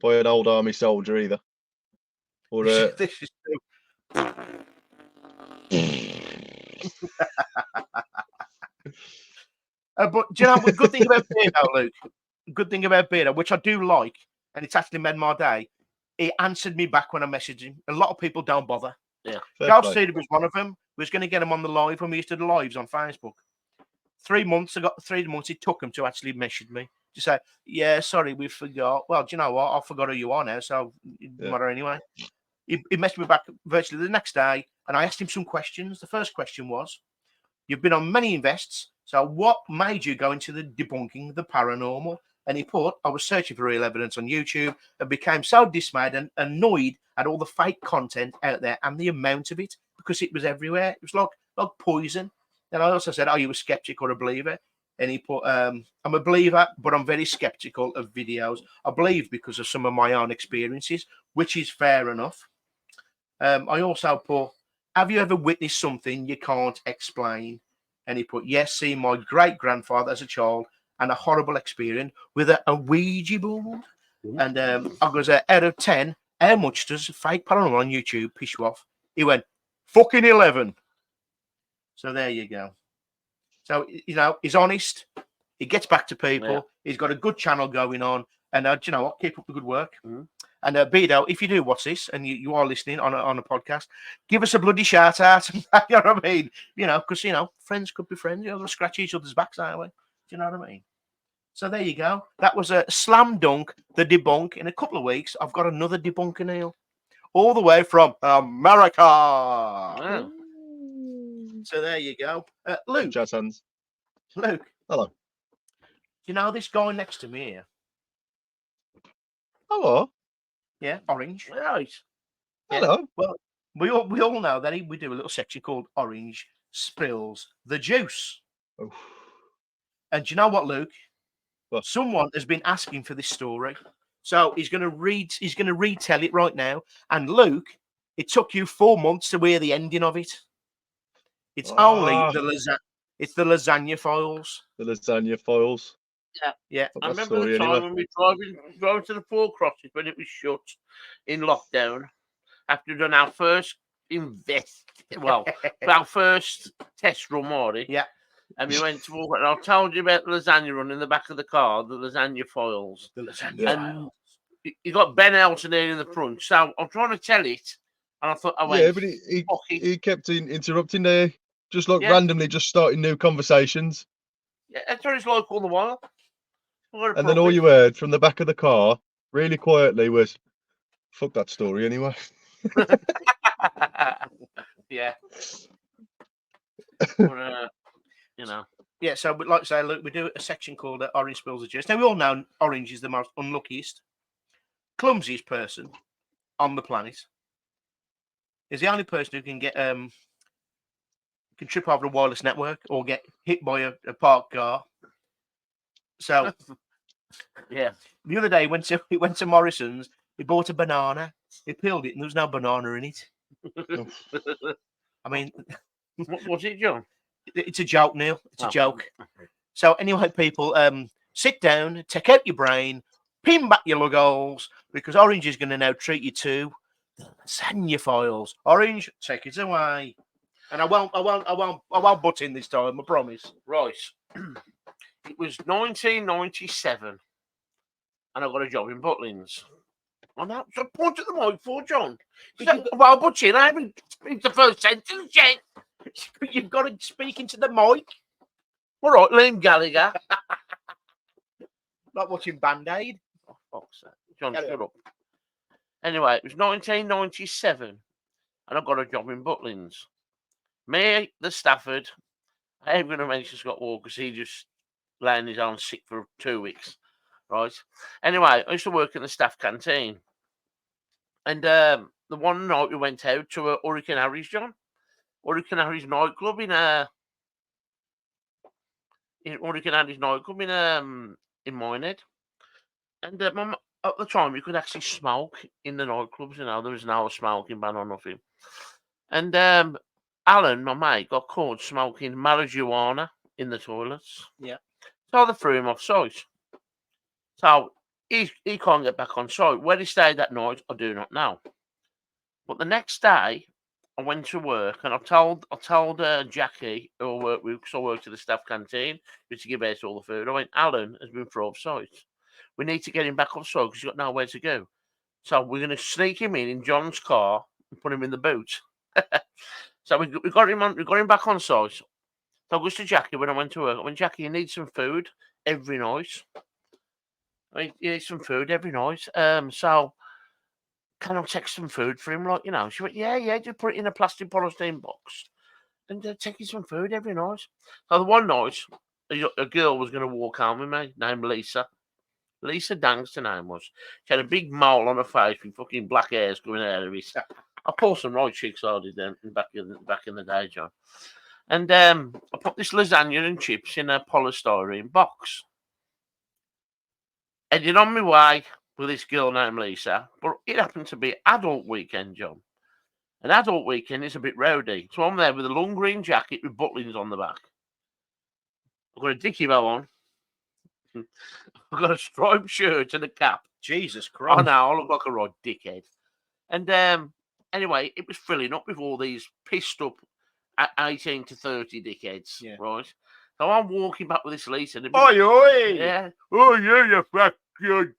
an old army soldier either. Or This is true. But do you know what? Good thing about Beardo, Luke? Good thing about Beardo, which I do like, and it's actually made my day. He answered me back when I messaged him. A lot of people don't bother. Yeah. Ghost Seeder was one of them. We was going to get him on the live when we used to do lives on Facebook. 3 months, it took him to actually message me to say, yeah, sorry, we forgot. Well, do you know what? I forgot who you are now, so it doesn't matter anyway. He messaged me back virtually the next day, and I asked him some questions. The first question was, you've been on many invests, so what made you go into the debunking the paranormal? And he put, I was searching for real evidence on YouTube and became so dismayed and annoyed at all the fake content out there and the amount of it because it was everywhere. It was like poison. And I also said, are you a skeptic or a believer? And he put, I'm a believer, but I'm very skeptical of videos. I believe because of some of my own experiences, which is fair enough. I also put, have you ever witnessed something you can't explain? And he put, yes, seeing my great-grandfather as a child and a horrible experience with a Ouija board. And I goes, out of 10, how much does fake paranormal on YouTube piss you off? He went, fucking 11. So there you go. So, you know, he's honest. He gets back to people. Yeah. He's got a good channel going on. And do you know what? Keep up the good work. Mhm. And Beardo, if you do watch this and you are listening on a podcast, give us a bloody shout out. You know what I mean? You know, because, you know, friends could be friends. You know, they'll scratch each other's backs, aren't we? Do you know what I mean? So there you go. That was a slam dunk, the debunk. In a couple of weeks, I've got another debunker, Neil. All the way from America. Wow. So there you go. Luke. jazz hands. Luke. Hello. You know this guy next to me here? Hello. Yeah, Orange. Right. Yeah. Hello. Well, we all know that we do a little section called Orange Spills the Juice. Oh. And do you know what, Luke? What? Someone has been asking for this story. So he's going to retell it right now. And Luke, it took you 4 months to hear the ending of it. It's only it's the Lasagne files. The Lasagna files. Yeah. I That remember the story time anyway. when we were driving to the Four Crosses when it was shut in lockdown after we'd done our first our first test run, Marty. Yeah. And we went to walk, and I told you about the lasagna run in the back of the car, the lasagna files. The Lasagne And you got Ben Elton there in the front. So I'm trying to tell it, and I thought, Yeah, but he kept interrupting there, just like randomly, just starting new conversations. Yeah, that's what it's like all the while. And then all you heard from the back of the car, really quietly, was, fuck that story anyway. Yeah. But, you know. Yeah, so we'd like to say, look, we do a section called Orange Spills the Juice. Now, we all know Orange is the most unluckiest, clumsiest person on the planet. He's the only person who can get can trip over a wireless network or get hit by a parked car. So Yeah. the other day he went to Morrison's, he bought a banana He peeled it and there was no banana in it. I mean, What was it, John? it's a joke, Neil. It's a Oh. joke. So anyway, people, sit down, take out your brain, pin back your lug holes, because Orange is going to now treat you to the Lasagne files. Orange, take it away. And I won't butt in this time, I promise. Right. It was 1997, and I got a job in Butlins. And that was a point at the mic for John. Well, but I haven't speak the first sentence yet. You've got to speak into the mic. All right, Liam Gallagher. Not watching Band-Aid. Oh, fuck's sake. John, Carry shut up. Anyway, it was 1997, and I got a job in Butlins. Me, the Stafford. I ain't going to mention Scott Walker because he just laying his own sick for 2 weeks. Right. Anyway, I used to work in the staff canteen. And the one night we went out to a Hurricane Harry's, John. Hurricane Harry's nightclub in Hurricane Harry's nightclb in Minehead. And at the time, you could actually smoke in the nightclubs. You know, there was no smoking ban or nothing. And Alan, my mate, got caught smoking marijuana in the toilets. Yeah. So they threw him off site. So he can't get back on site. Where he stayed that night, I do not know. But the next day, I went to work and I told Jackie, who I worked with, because I worked at the staff canteen, to give out all the food. I went, Alan has been thrown off site. We need to get him back off site because he's got nowhere to go. So we're going to sneak him in John's car and put him in the boot. So we got him back on site. So I goes to Jackie when I went to work. I went, Jackie, you need some food every night. You need some food every night. So can I take some food for him? Like, you know, she went, yeah, just put it in a plastic polystyrene box and take you some food every night. So the one night, a girl was going to walk home with me named Lisa. Lisa Danks, her name was. She had a big mole on her face with fucking black hairs coming out of it. I pulled some right chicks I did then back in the day, John. And I put this lasagna and chips in a polystyrene box. Headed on my way with this girl named Lisa, but it happened to be adult weekend, John. An adult weekend is a bit rowdy. So I'm there with a long green jacket with butlins on the back. I've got a dicky bow on. I've got a striped shirt and a cap. Jesus Christ. Oh, no, I look like a right dickhead. And anyway, it was filling up with all these pissed up 18 to 30 dickheads, right? So I'm walking back with this Lisa. And oi! Yeah. Oh, yeah, you fuck. Oi!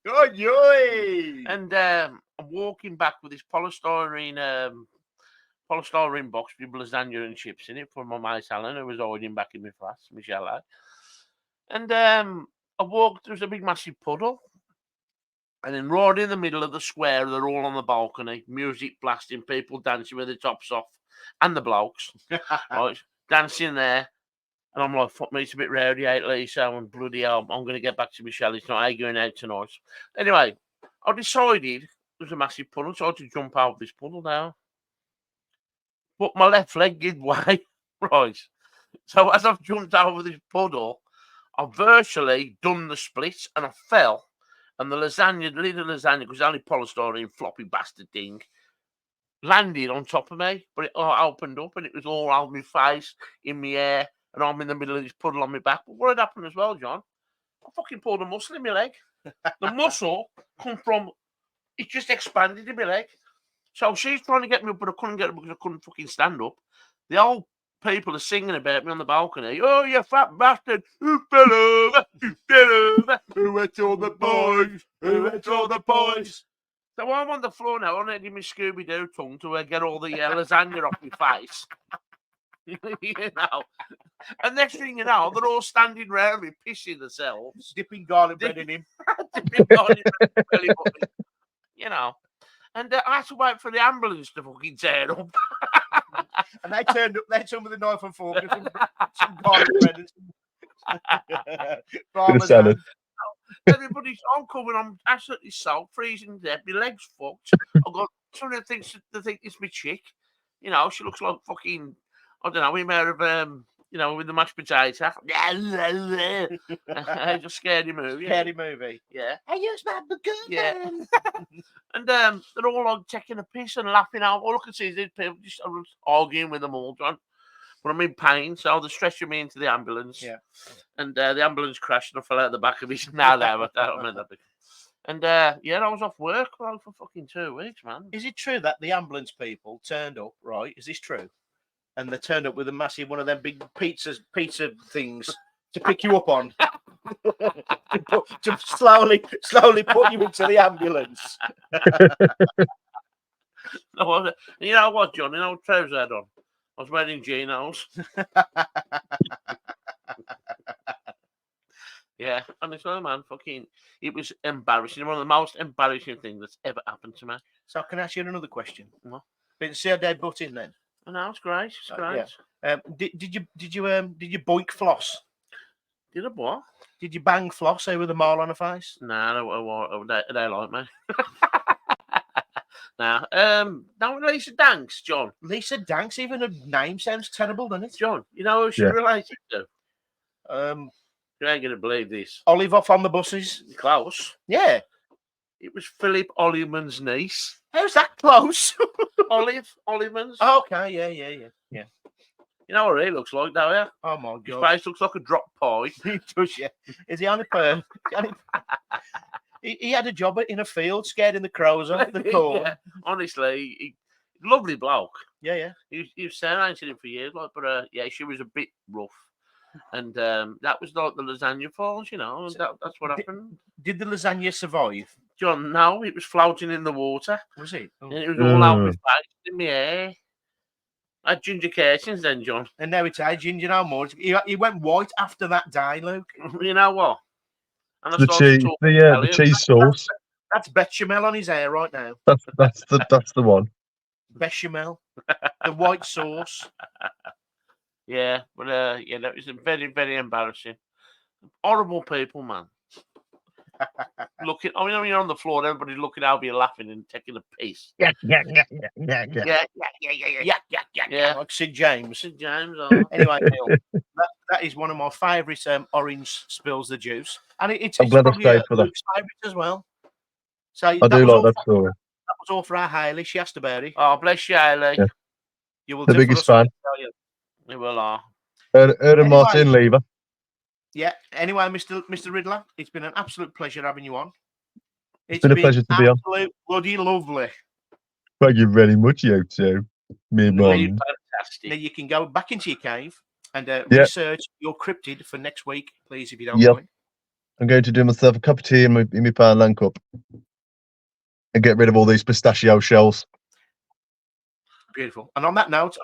And I'm walking back with this polystyrene box with lasagna and chips in it for my mate Alan, who was hiding back in my flat, Michelle. And I walked, there was a big massive puddle. And then right in the middle of the square, they're all on the balcony, music blasting, people dancing with their tops off, and the blokes, right, dancing there. And I'm like, fuck me, it's a bit rowdy out, Lisa, and bloody hell, I'm going to get back to Michelle. It's not arguing out tonight. Anyway, I decided there was a massive puddle, so I had to jump out of this puddle now. But my left leg gave way, right. So as I've jumped out of this puddle, I've virtually done the split, and I fell. And the lasagna, because only polystyrene floppy bastard thing, landed on top of me, but it opened up and it was all on my face, in my hair, and I'm in the middle of this puddle on my back. But what had happened as well, John? I fucking pulled a muscle in my leg. The muscle come from, it just expanded in my leg. So she's trying to get me up, but I couldn't get up because I couldn't fucking stand up. The old people are singing about me on the balcony. Oh, you fat bastard. Who fell over? Who fell over? Who ate all the boys? Who ate all the boys? So I'm on the floor now. I'm getting my Scooby-Doo tongue to get all the lasagna off my face. You know. And next thing you know, they're all standing around me, pissing themselves. Dipping garlic bread in him. Dipping garlic bread in belly button. You know. And I had to wait for the ambulance to fucking turn up. And they turned with a knife and fork and some garlic bread and some Everybody's on coming, I'm absolutely soaked, freezing to death, my legs fucked. I've got someone thinks it's my chick. You know, she looks like fucking, I don't know, we may have you know, with the mashed potato. It's a scary movie. Scary movie. Yeah. I use my gun. Yeah. And they're all like taking a piss and laughing out. All I can see is these people just arguing with them all, John. But I'm in pain, so they're stretching me into the ambulance. Yeah. And the ambulance crashed and I fell out the back of it. Now, I don't mean that. And yeah, I was off work for fucking 2 weeks, man. Is it true that the ambulance people turned up, right? Is this true? And they turned up with a massive one of them big pizza things to pick you up on. to slowly put you into the ambulance. No, you know what, John? You know what trousers I had on? I was wearing Ginos. Yeah, honestly, man, it was embarrassing. One of the most embarrassing things that's ever happened to me. So I can ask you another question. What? Didn't see how they butt in then. Oh, no, it's great. It's great. Yeah. Did you boink floss? Did I what? Did you bang floss over the mole on her face? No, they like me. Now, no, Lisa Danks, John. Lisa Danks, even her name sounds terrible, doesn't it? John, you know who she's related to? You ain't gonna believe this. Olive off on the buses. Close. Yeah. It was Philip Olliman's niece. How's that close? Olive Olliman's. Okay, yeah. You know what he looks like, don't you? Oh my His god. face looks like a drop pie. He does, yeah. Is he on a perm? He had a job in a field, scared in the crows off the corn. Yeah, honestly, lovely bloke. Yeah. He was saying I ain't seen him for years, like, but yeah, she was a bit rough. And that was like the Lasagne Falls, you know, and that's what happened. Did the lasagna survive? John, no, it was floating in the water. Was it? Oh. And it was all out my face, in my hair. I had ginger care since then, John. And now it's aging, you know more. He went white after that day, Luke. You know what? And The cheese sauce. That's bechamel on his hair right now. That's the one. Bechamel, the white sauce. Yeah, but yeah, that was very, very embarrassing. Horrible people, man. Looking, I mean, you're on the floor, everybody's looking over you, laughing and taking a piece. Yeah. Yeah. Like Sid James. Sid James. Anyway, Neil, that is one of my favourite orange spills the juice, and it's I'm glad I probably stayed for that. Luke's favourite as well. So I do like that story. That was all for our Hayley. She asked about it. Oh, bless you, Hayley. Yeah. You will The do biggest for us, fan. You will are. Anyway, Martin Lever. Yeah. Anyway, Mr. Riddler, it's been an absolute pleasure having you on. It's been a pleasure to be on. Absolute bloody lovely. Thank you very much, you too. Me mum. Fantastic. Now you can go back into your cave and research your cryptid for next week, please, if you don't mind. I'm going to do myself a cup of tea in my Poundland cup and get rid of all these pistachio shells. Beautiful. And on that note,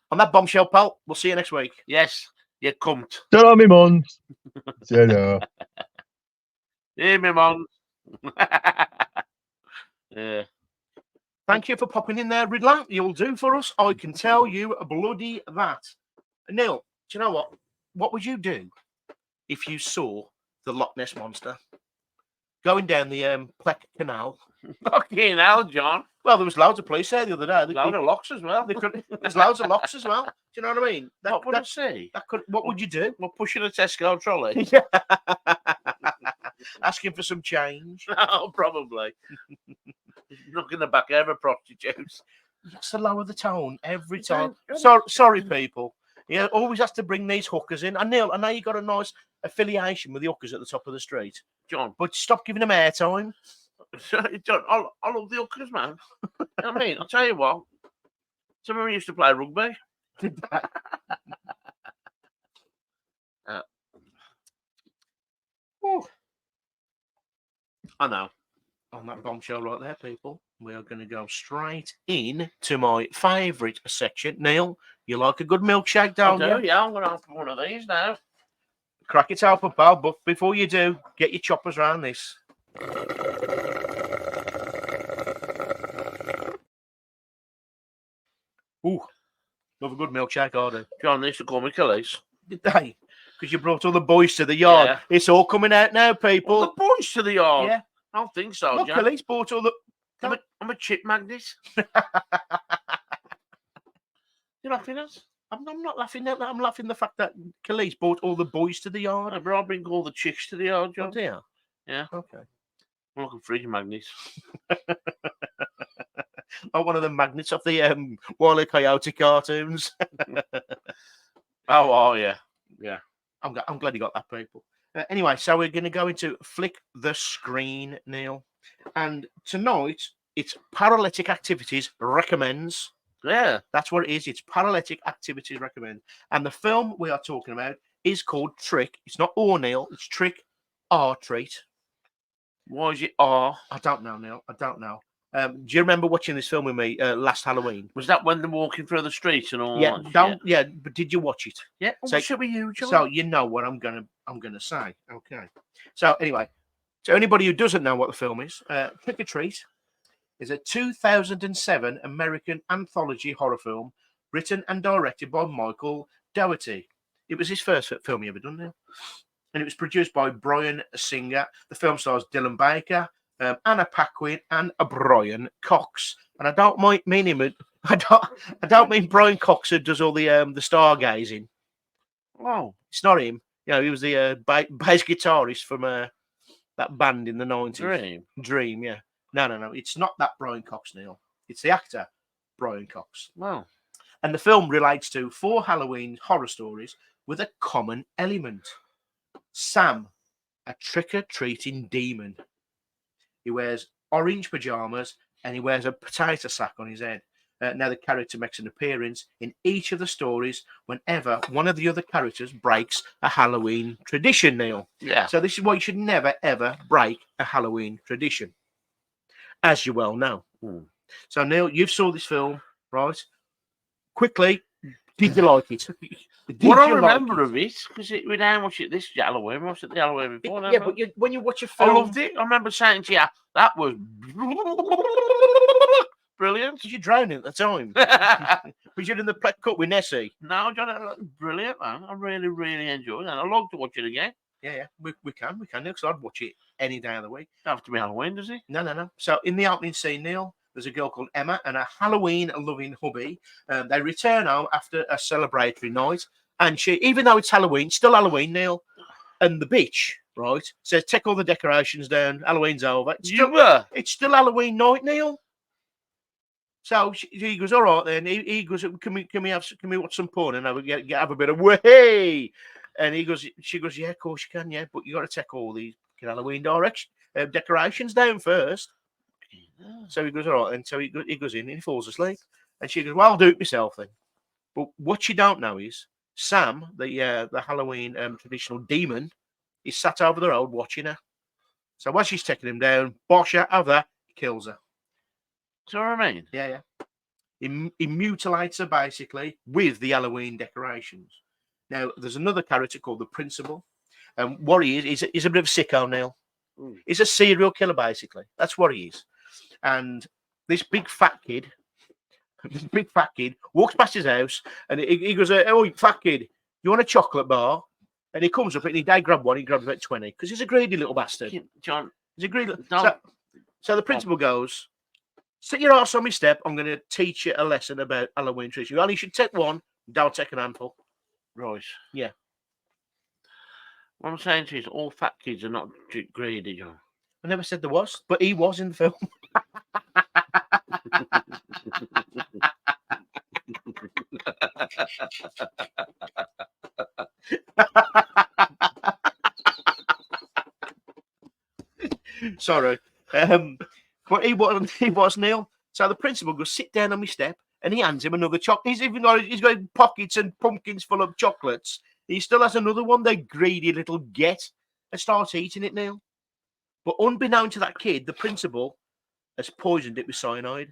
on that bombshell, pal, we'll see you next week. Yes, you cunt. Ta-ra, me mons. Ta-ra. Hey, me mons. Yeah. Thank you for popping in there, Riddler. You'll do for us. I can tell you bloody that. Neil, do you know what? What would you do if you saw the Loch Ness monster going down the Plec Canal? Fucking hell, John. Well, there was loads of police there the other day. Loads of locks as well. There's loads of locks as well. Do you know what I mean? What would I say? What would you do? We're pushing a Tesco trolley. Asking for some change. Oh, probably. Knocking the back of a prostitute. That's to lower the tone every time. Don't- Sorry, people. Yeah, always has to bring these hookers in. And Neil, I know you got a nice affiliation with the hookers at the top of the street, John. but stop giving them airtime. John, I love the hookers, man. You know what I mean? I'll tell you what. Some of them used to play rugby. I know. On that bombshell right there, people, we are going to go straight in to my favourite section. Neil, you like a good milkshake, don't you? Yeah, I'm going to have one of these now. Crack it open, pal, but before you do, get your choppers around this. Ooh, love a good milkshake, I do. John used to call me Khalees. Did they? Because you brought all the boys to the yard. Yeah. It's all coming out now, people. All the boys to the yard. Yeah. I don't think so, Look, John. Khalees bought all the... I'm a chip magnet. You laughing at? I'm not laughing at that. I'm laughing at the fact that Khalees brought all the boys to the yard. I bring all the chicks to the yard, Oh John. dear. Yeah. Okay. I'm looking freaky magnets. Oh, one of the magnets of the Wile E. Coyote cartoons. Oh, yeah. Yeah. I'm glad you got that, people. Anyway, so we're going to go into Flick the Screen, Neil. And tonight, it's Paralytic Activities Recommends. Yeah. That's what it is. It's Paralytic Activities Recommend. And the film we are talking about is called Trick. It's not or Neil. It's Trick or Treat. Why is it R? I don't know, Neil. I don't know. Do you remember watching this film with me last Halloween? Was that when they're walking through the streets and all Yeah, that? don't. Yeah, but did you watch it? Yeah. So- Should we you, John? So you know what I'm gonna say. Okay. So anyway, so anybody who doesn't know what the film is, Trick or Treat is a 2007 American anthology horror film written and directed by Michael Dougherty. It was his first film he ever done now, and it was produced by Brian Singer. The film stars Dylan Baker, Anna Paquin, and Brian Cox. And I don't mean him. I don't mean Brian Cox who does all the stargazing. Oh, It's not him. You know, he was the bass guitarist from that band in the 90s. Dream, yeah. No. It's not that Brian Cox, Neil. It's the actor, Brian Cox. well. And the film relates to 4 Halloween horror stories with a common element. Sam, a trick-or-treating demon. He wears orange pajamas and he wears a potato sack on his head. Now the character makes an appearance in each of the stories whenever one of the other characters breaks a Halloween tradition, Neil. Yeah. So this is why you should never, ever break a Halloween tradition, as you well know. So, Neil, you've saw this film, right? Quickly, did you like it? What I remember of it, because we didn't watch it this Halloween, we watched it the Halloween before. Yeah, but when you watch a film... I loved it. I remember saying to you, that was brilliant. Did you drown at the time? Was you in the Plet Cup with Nessie? No, John, that was brilliant, man. I really, really enjoyed it. And I'd love to watch it again. Yeah, we can, because I'd watch it any day of the week. Don't have to be Halloween, does it? No. So in the opening scene, Neil, there's a girl called Emma and a Halloween-loving hubby. They return home after a celebratory night, and she, even though it's Halloween, still Halloween, Neil, and the bitch, right, says, take all the decorations down, Halloween's over. It's still Halloween night, Neil. So he goes, all right then. He goes, can we watch some porn and have a bit of way? And she goes, yeah, of course you can, yeah, but you got to take all these Halloween decorations down first. So he goes, all right, and so he goes in and he falls asleep. And she goes, well, I'll do it myself then. But what you don't know is Sam, the Halloween traditional demon, is sat over the road watching her. So while she's taking him down, bosh her over, kills her. Do you know what I mean? Yeah. He mutilates her basically with the Halloween decorations. Now, there's another character called the Principal. And what he is, he's a bit of a sicko, Neil. He's a serial killer, basically. That's what he is. And this big fat kid walks past his house and he goes, oh, fat kid, you want a chocolate bar? And he comes up and he grab one, he grabs about 20 because he's a greedy little bastard. John, he's a greedy so the principal goes, sit your ass on my step, I'm going to teach you a lesson about Halloween trees. You only should take one, don't take an handful. Right. Yeah. What I'm saying to you is all fat kids are not greedy, John. I never said there was, but he was in the film. Sorry. But he was, Neil. So the principal goes, sit down on my step, and he hands him another chocolate. He's got pockets and pumpkins full of chocolates. He still has another one, the greedy little get, and starts eating it, Neil. But unbeknown to that kid, the principal has poisoned it with cyanide.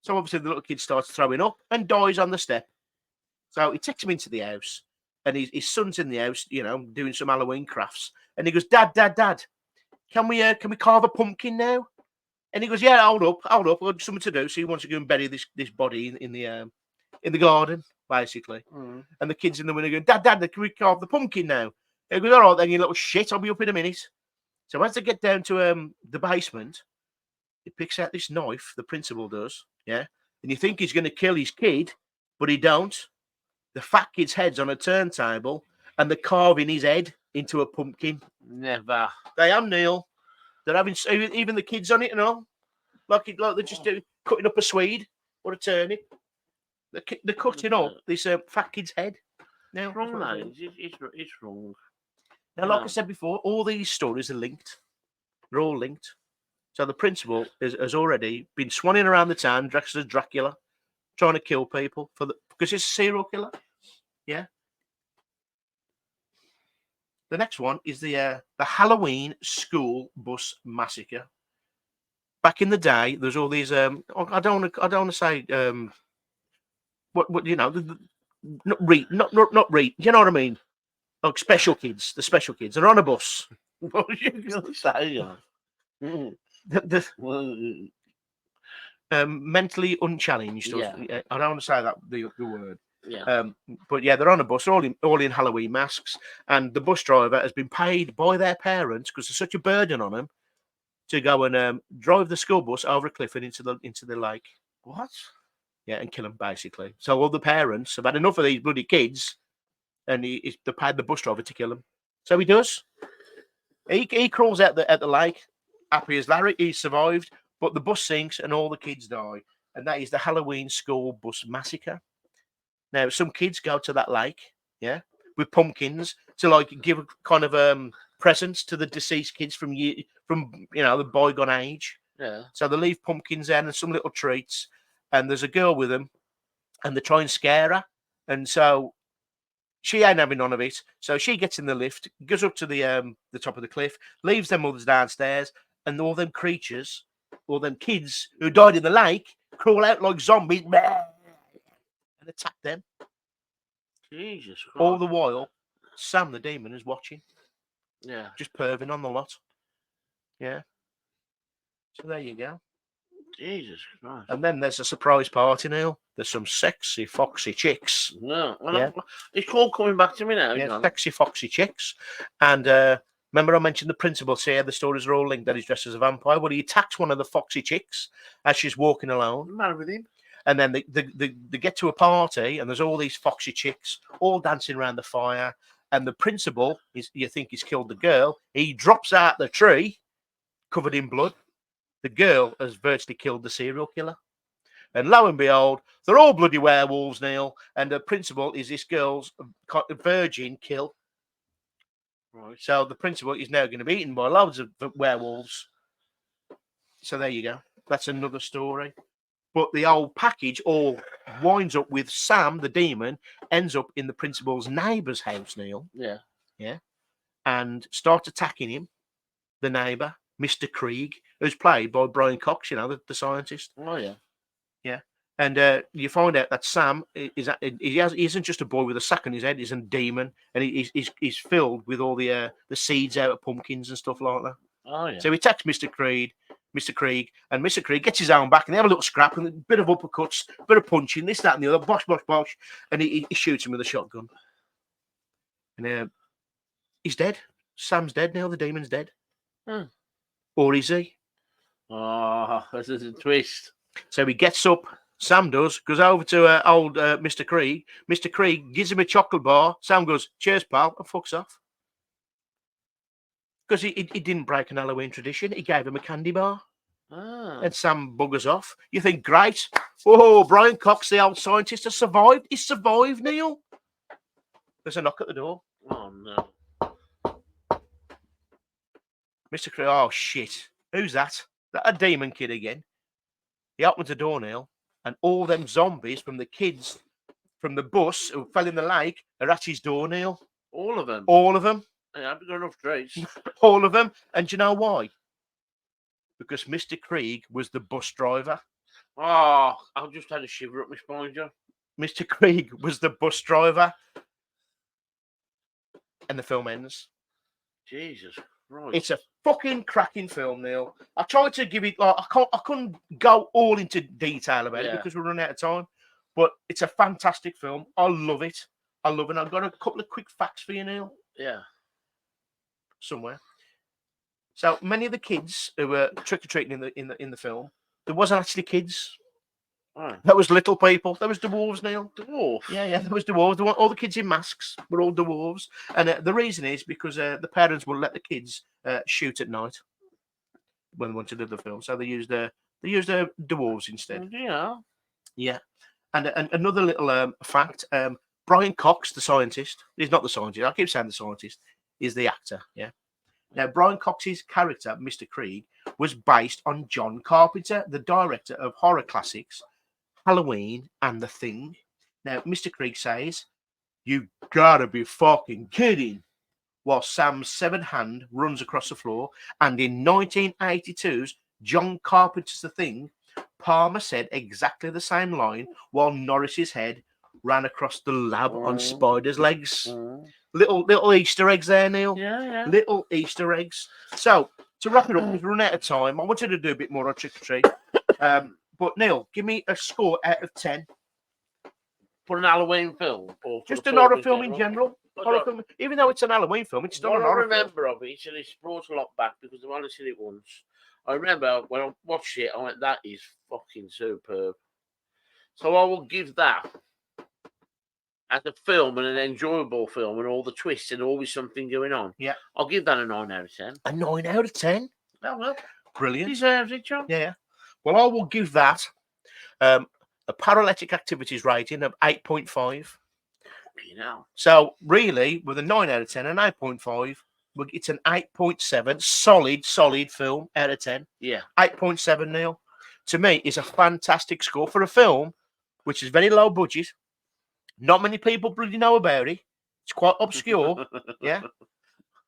So obviously the little kid starts throwing up and dies on the step. So he takes him into the house, and his son's in the house, doing some Halloween crafts. And he goes, Dad, can we carve a pumpkin now? And he goes, yeah, hold up, I've got something to do. So he wants to go and bury this body in the garden, basically. And the kid's in the window going, Dad, can we carve the pumpkin now? And he goes, all right, then, you little shit, I'll be up in a minute. So as they get down to the basement, he picks out this knife, the principal does, yeah? And you think he's going to kill his kid, but he don't. The fat kid's head's on a turntable, and they're carving his head into a pumpkin. Never. They am, Neil. They're having even the kids on it and all. Like they're just cutting up a swede or a turnip. They're cutting up this fat kid's head. Now, It's wrong, that is. It's wrong. Now, like I said before, all these stories are linked. They're all linked. So the principal has already been swanning around the town dressed as Dracula, trying to kill people because he's a serial killer. Yeah. The next one is the Halloween school bus massacre. Back in the day, there's all these. I don't want to say what you know. Not read. You know what I mean? Like special kids. The special kids. They're on a bus. What are you going to say? Mentally unchallenged. Yeah. I don't want to say that the word. Yeah. But yeah, they're on a bus, all in Halloween masks, and the bus driver has been paid by their parents because there's such a burden on them to go and drive the school bus over a cliff and into the lake. What? Yeah, and kill them basically. So all the parents have had enough of these bloody kids, and they paid the bus driver to kill them. So he does. He crawls out at the lake, happy as Larry. He survived, but the bus sinks and all the kids die, and that is the Halloween school bus massacre. Now, some kids go to that lake, yeah, with pumpkins to like give kind of presents to the deceased kids from the bygone age. Yeah. So they leave pumpkins there and some little treats, and there's a girl with them, and they try and scare her, and so she ain't having none of it. So she gets in the lift, goes up to the top of the cliff, leaves their mothers downstairs, and all them creatures, all them kids who died in the lake, crawl out like zombies. And attack them. Jesus Christ. All the while, Sam the demon is watching. Yeah. Just perving on the lot. Yeah. So there you go. Jesus Christ. And then there's a surprise party, Neil. There's some sexy, foxy chicks. No. Yeah. It's all coming back to me now. Yeah, sexy, foxy chicks. And remember I mentioned the principal here, the stories are all linked that he's dressed as a vampire. Well, he attacks one of the foxy chicks as she's walking alone. I'm mad with him. And then they get to a party, and there's all these foxy chicks all dancing around the fire. And the principal, you think he's killed the girl, he drops out the tree, covered in blood. The girl has virtually killed the serial killer. And lo and behold, they're all bloody werewolves, Neil. And the principal is this girl's virgin kill. Right. So the principal is now going to be eaten by loads of werewolves. So there you go. That's another story. But the old package all winds up with Sam, the demon, ends up in the principal's neighbour's house, Neil. Yeah. Yeah. And starts attacking him, the neighbour, Mr. Krieg, who's played by Brian Cox, the scientist. Oh, yeah. Yeah. And you find out that Sam he isn't just a boy with a sack on his head, he's a demon. And he's filled with all the seeds out of pumpkins and stuff like that. Oh, yeah. So he attacks Mr. Krieg, and Mr. Krieg gets his own back, and they have a little scrap, and a bit of uppercuts, a bit of punching, this, that, and the other, bosh, bosh, bosh, and he shoots him with a shotgun. And he's dead. Sam's dead now, the demon's dead. Hmm. Or is he? Oh, this is a twist. So he gets up, Sam does, goes over to old Mr. Krieg. Mr. Krieg gives him a chocolate bar. Sam goes, cheers, pal, and fucks off. Because he didn't break an Halloween tradition. He gave him a candy bar. Ah. And Sam buggers off. You think, great. Oh, Brian Cox, the old scientist, has survived. He's survived, Neil. There's a knock at the door. Oh, no. Mr. Krieg, oh, shit. Who's that? That a demon kid again. He opens the door, Neil, and all them zombies from the kids from the bus who fell in the lake are at his door, Neil. All of them? All of them. Yeah, I've got enough traits. All of them. And do you know why? Because Mr. Krieg was the bus driver. Oh, I've just had a shiver up my spine, John. Mr. Krieg was the bus driver. And the film ends. Jesus Christ. It's a fucking cracking film, Neil. I tried to give it, like, I couldn't go all into detail about it because we're running out of time. But it's a fantastic film. I love it. I love it. I've got a couple of quick facts for you, Neil. Yeah. Somewhere. So many of the kids who were trick or treating in the film, there wasn't actually kids. Right. That was little people. That was dwarves, Neil. Dwarf. Yeah, there was dwarves. All the kids in masks were all dwarves, and the reason is because the parents will let the kids shoot at night when they wanted to do the film, so they used dwarves instead. Yeah. Yeah, and another little fact: Brian Cox, the scientist, he's not the scientist. I keep saying the scientist. He's the actor. Yeah. Now, Brian Cox's character, Mr. Krieg, was based on John Carpenter, the director of horror classics Halloween and The Thing. Now, Mr. Krieg says, "You gotta be fucking kidding," while Sam's severed hand runs across the floor. And in 1982's John Carpenter's The Thing, Palmer said exactly the same line while Norris's head ran across the lab on Spider's legs. Little Easter eggs there, Neil. Yeah. Little Easter eggs. So, to wrap it up, we've run out of time. I wanted to do a bit more on Trick or Treat. But, Neil, give me a score out of 10. For an Halloween film? Or Just an horror film in general. Horror film. Even though it's an Halloween film, it's still What an I horror film. remember of it, and it's brought a lot back because I've only seen it once. I remember when I watched it, I went, that is fucking superb. So I will give that, as a film and an enjoyable film and all the twists and always something going on. Yeah. I'll give that a 9 out of 10. A 9 out of 10? Oh, well, Brilliant. deserves it, John. Yeah. Well, I will give that a paralytic activities rating of 8.5. You know. So, really, with a 9 out of 10 and 8.5, it's an 8.7. Solid film out of 10. Yeah. 8.7, Neil. To me, is a fantastic score for a film which is very low budget. Not many people bloody know about it. It's quite obscure. Yeah.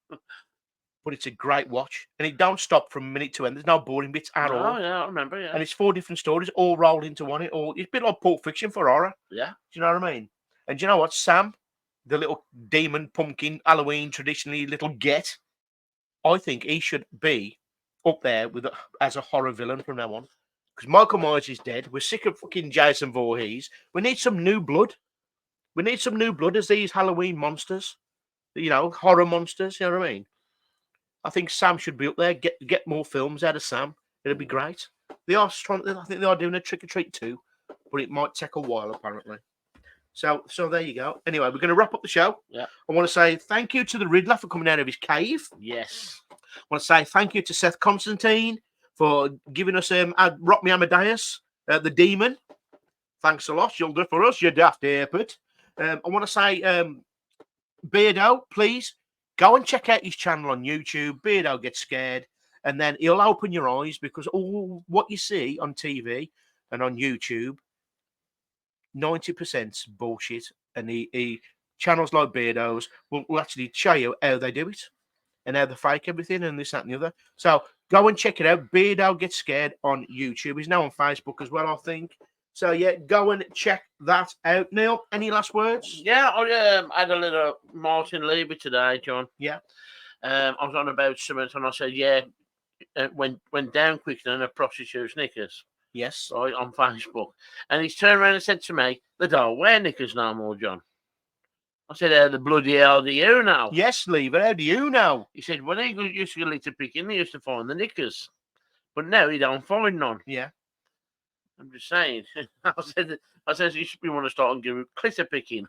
But it's a great watch. And it don't stop from minute to end. There's no boring bits at all. Oh, yeah, I remember, yeah. And it's 4 different stories all rolled into one. It's a bit like Pulp Fiction for horror. Yeah. Do you know what I mean? And do you know what? Sam, the little demon pumpkin Halloween traditionally little get, I think he should be up there with as a horror villain from now on. Because Michael Myers is dead. We're sick of fucking Jason Voorhees. We need some new blood. We need some new blood as these Halloween monsters. You know, horror monsters. You know what I mean? I think Sam should be up there. Get more films out of Sam. It'll be great. They are strong. I think they are doing a Trick or Treat too, but it might take a while apparently. So there you go. Anyway, we're going to wrap up the show. Yeah. I want to say thank you to the Riddler for coming out of his cave. Yes. I want to say thank you to Seth Constantine for giving us Rock Me Amadeus, the demon. Thanks a lot. You'll do for us, you daft airport. I want to say, Beardo, please go and check out his channel on YouTube. Beardo Gets Scared. And then he'll open your eyes because all what you see on TV and on YouTube, 90% bullshit. And he channels like Beardo's will actually show you how they do it and how they fake everything and this, that, and the other. So go and check it out. Beardo Gets Scared on YouTube. He's now on Facebook as well, I think. So, yeah, go and check that out. Neil, any last words? Yeah, I had a little Martin Lieber today, John. Yeah. I was on about something and I said, yeah, went down quicker than a prostitute's knickers. Yes. Right, on Facebook. And he's turned around and said to me, they don't wear knickers no more, John. I said, how the bloody hell do you know? Yes, Lieber, how do you know? He said, when he used to go litter picking, he used to find the knickers. But now he don't find none. Yeah. I'm just saying. I said you should want to start and give clitter picking.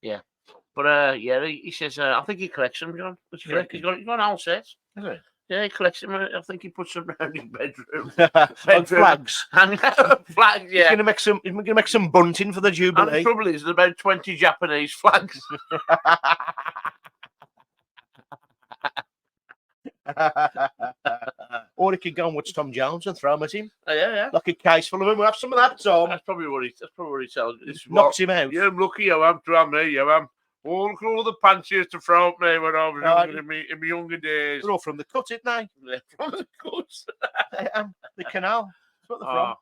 Yeah. But yeah, he says I think he collects them, John. He's got an whole set. Is it? Yeah, he collects them. I think he puts them around his bedroom. Like flags. Flags, yeah. He's gonna make some bunting for the And Jubilee. the trouble is, there's about 20 Japanese flags. Or he could go and watch Tom Jones and throw them at him. Yeah. Like a case full of them. We'll have some of that, Tom. That's probably what he tells you. Knocks him out. Yeah, I'm lucky I am to me. You am. Oh, look at all the pants he used to throw at me when I was in my younger days. They're all from the cut, isn't they? They're from the cuts. The canal. That's what they're from.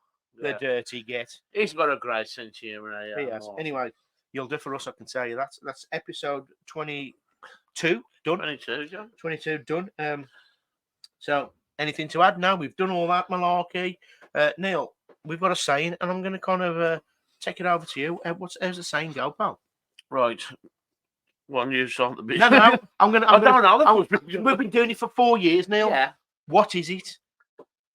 Yeah. The dirty get. He's got a great sense of humour. He has. Anyway, you'll do for us, I can tell you. That's episode 22 done. 22, John. 22 done. So, anything to add? No, we've done all that malarkey. Neil, we've got a saying, and I'm going to kind of take it over to you. How's the saying go, pal? Right. One you start the bit. No, I'm going to. I don't know. We've been doing it for 4 years, Neil. Yeah. What is it?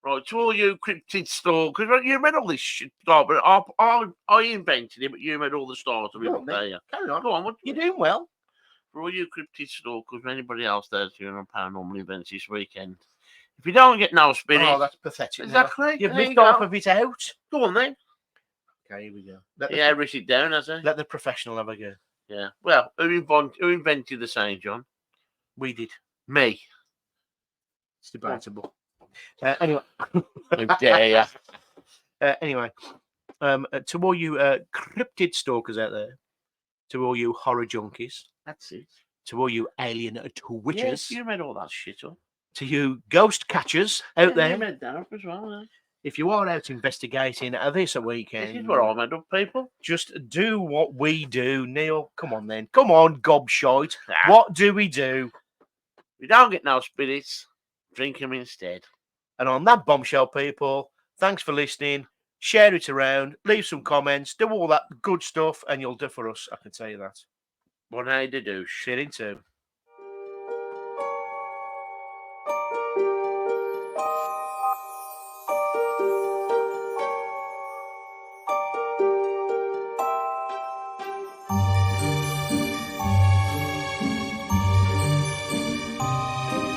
Right, to all you cryptid stalkers, you made all this shit, but I invented it, but you made all the stars of it. Go on, then. There, yeah. Carry on. Go on, what You're doing well. for all you cryptid stalkers, and anybody else that's doing on paranormal events this weekend. If you don't get no spirit, Oh, that's pathetic. exactly. You've there missed you half go. of it out. Go on then. Okay, here we go. Let Yeah, write it down, has he? let the professional have a go. Yeah. Well, who invented the saying, John? We did. Me. It's debatable. Anyway. How dare ya? Anyway, to all you cryptid stalkers out there, to all you horror junkies, That's it. to all you alien twitchers, Yes, you made all that shit up. to you ghost catchers out You there, made that up as well. Eh? if you are out investigating this weekend, This is what I made up, people. just do what we do. Neil, come on then. Come on, gobshite. Ah. What do we do? If you don't get no spirits, drink them instead. And on that bombshell, people, thanks for listening. Share it around, leave some comments, do all that good stuff, and you'll do for us. I can tell you that. What do you do? Shit into.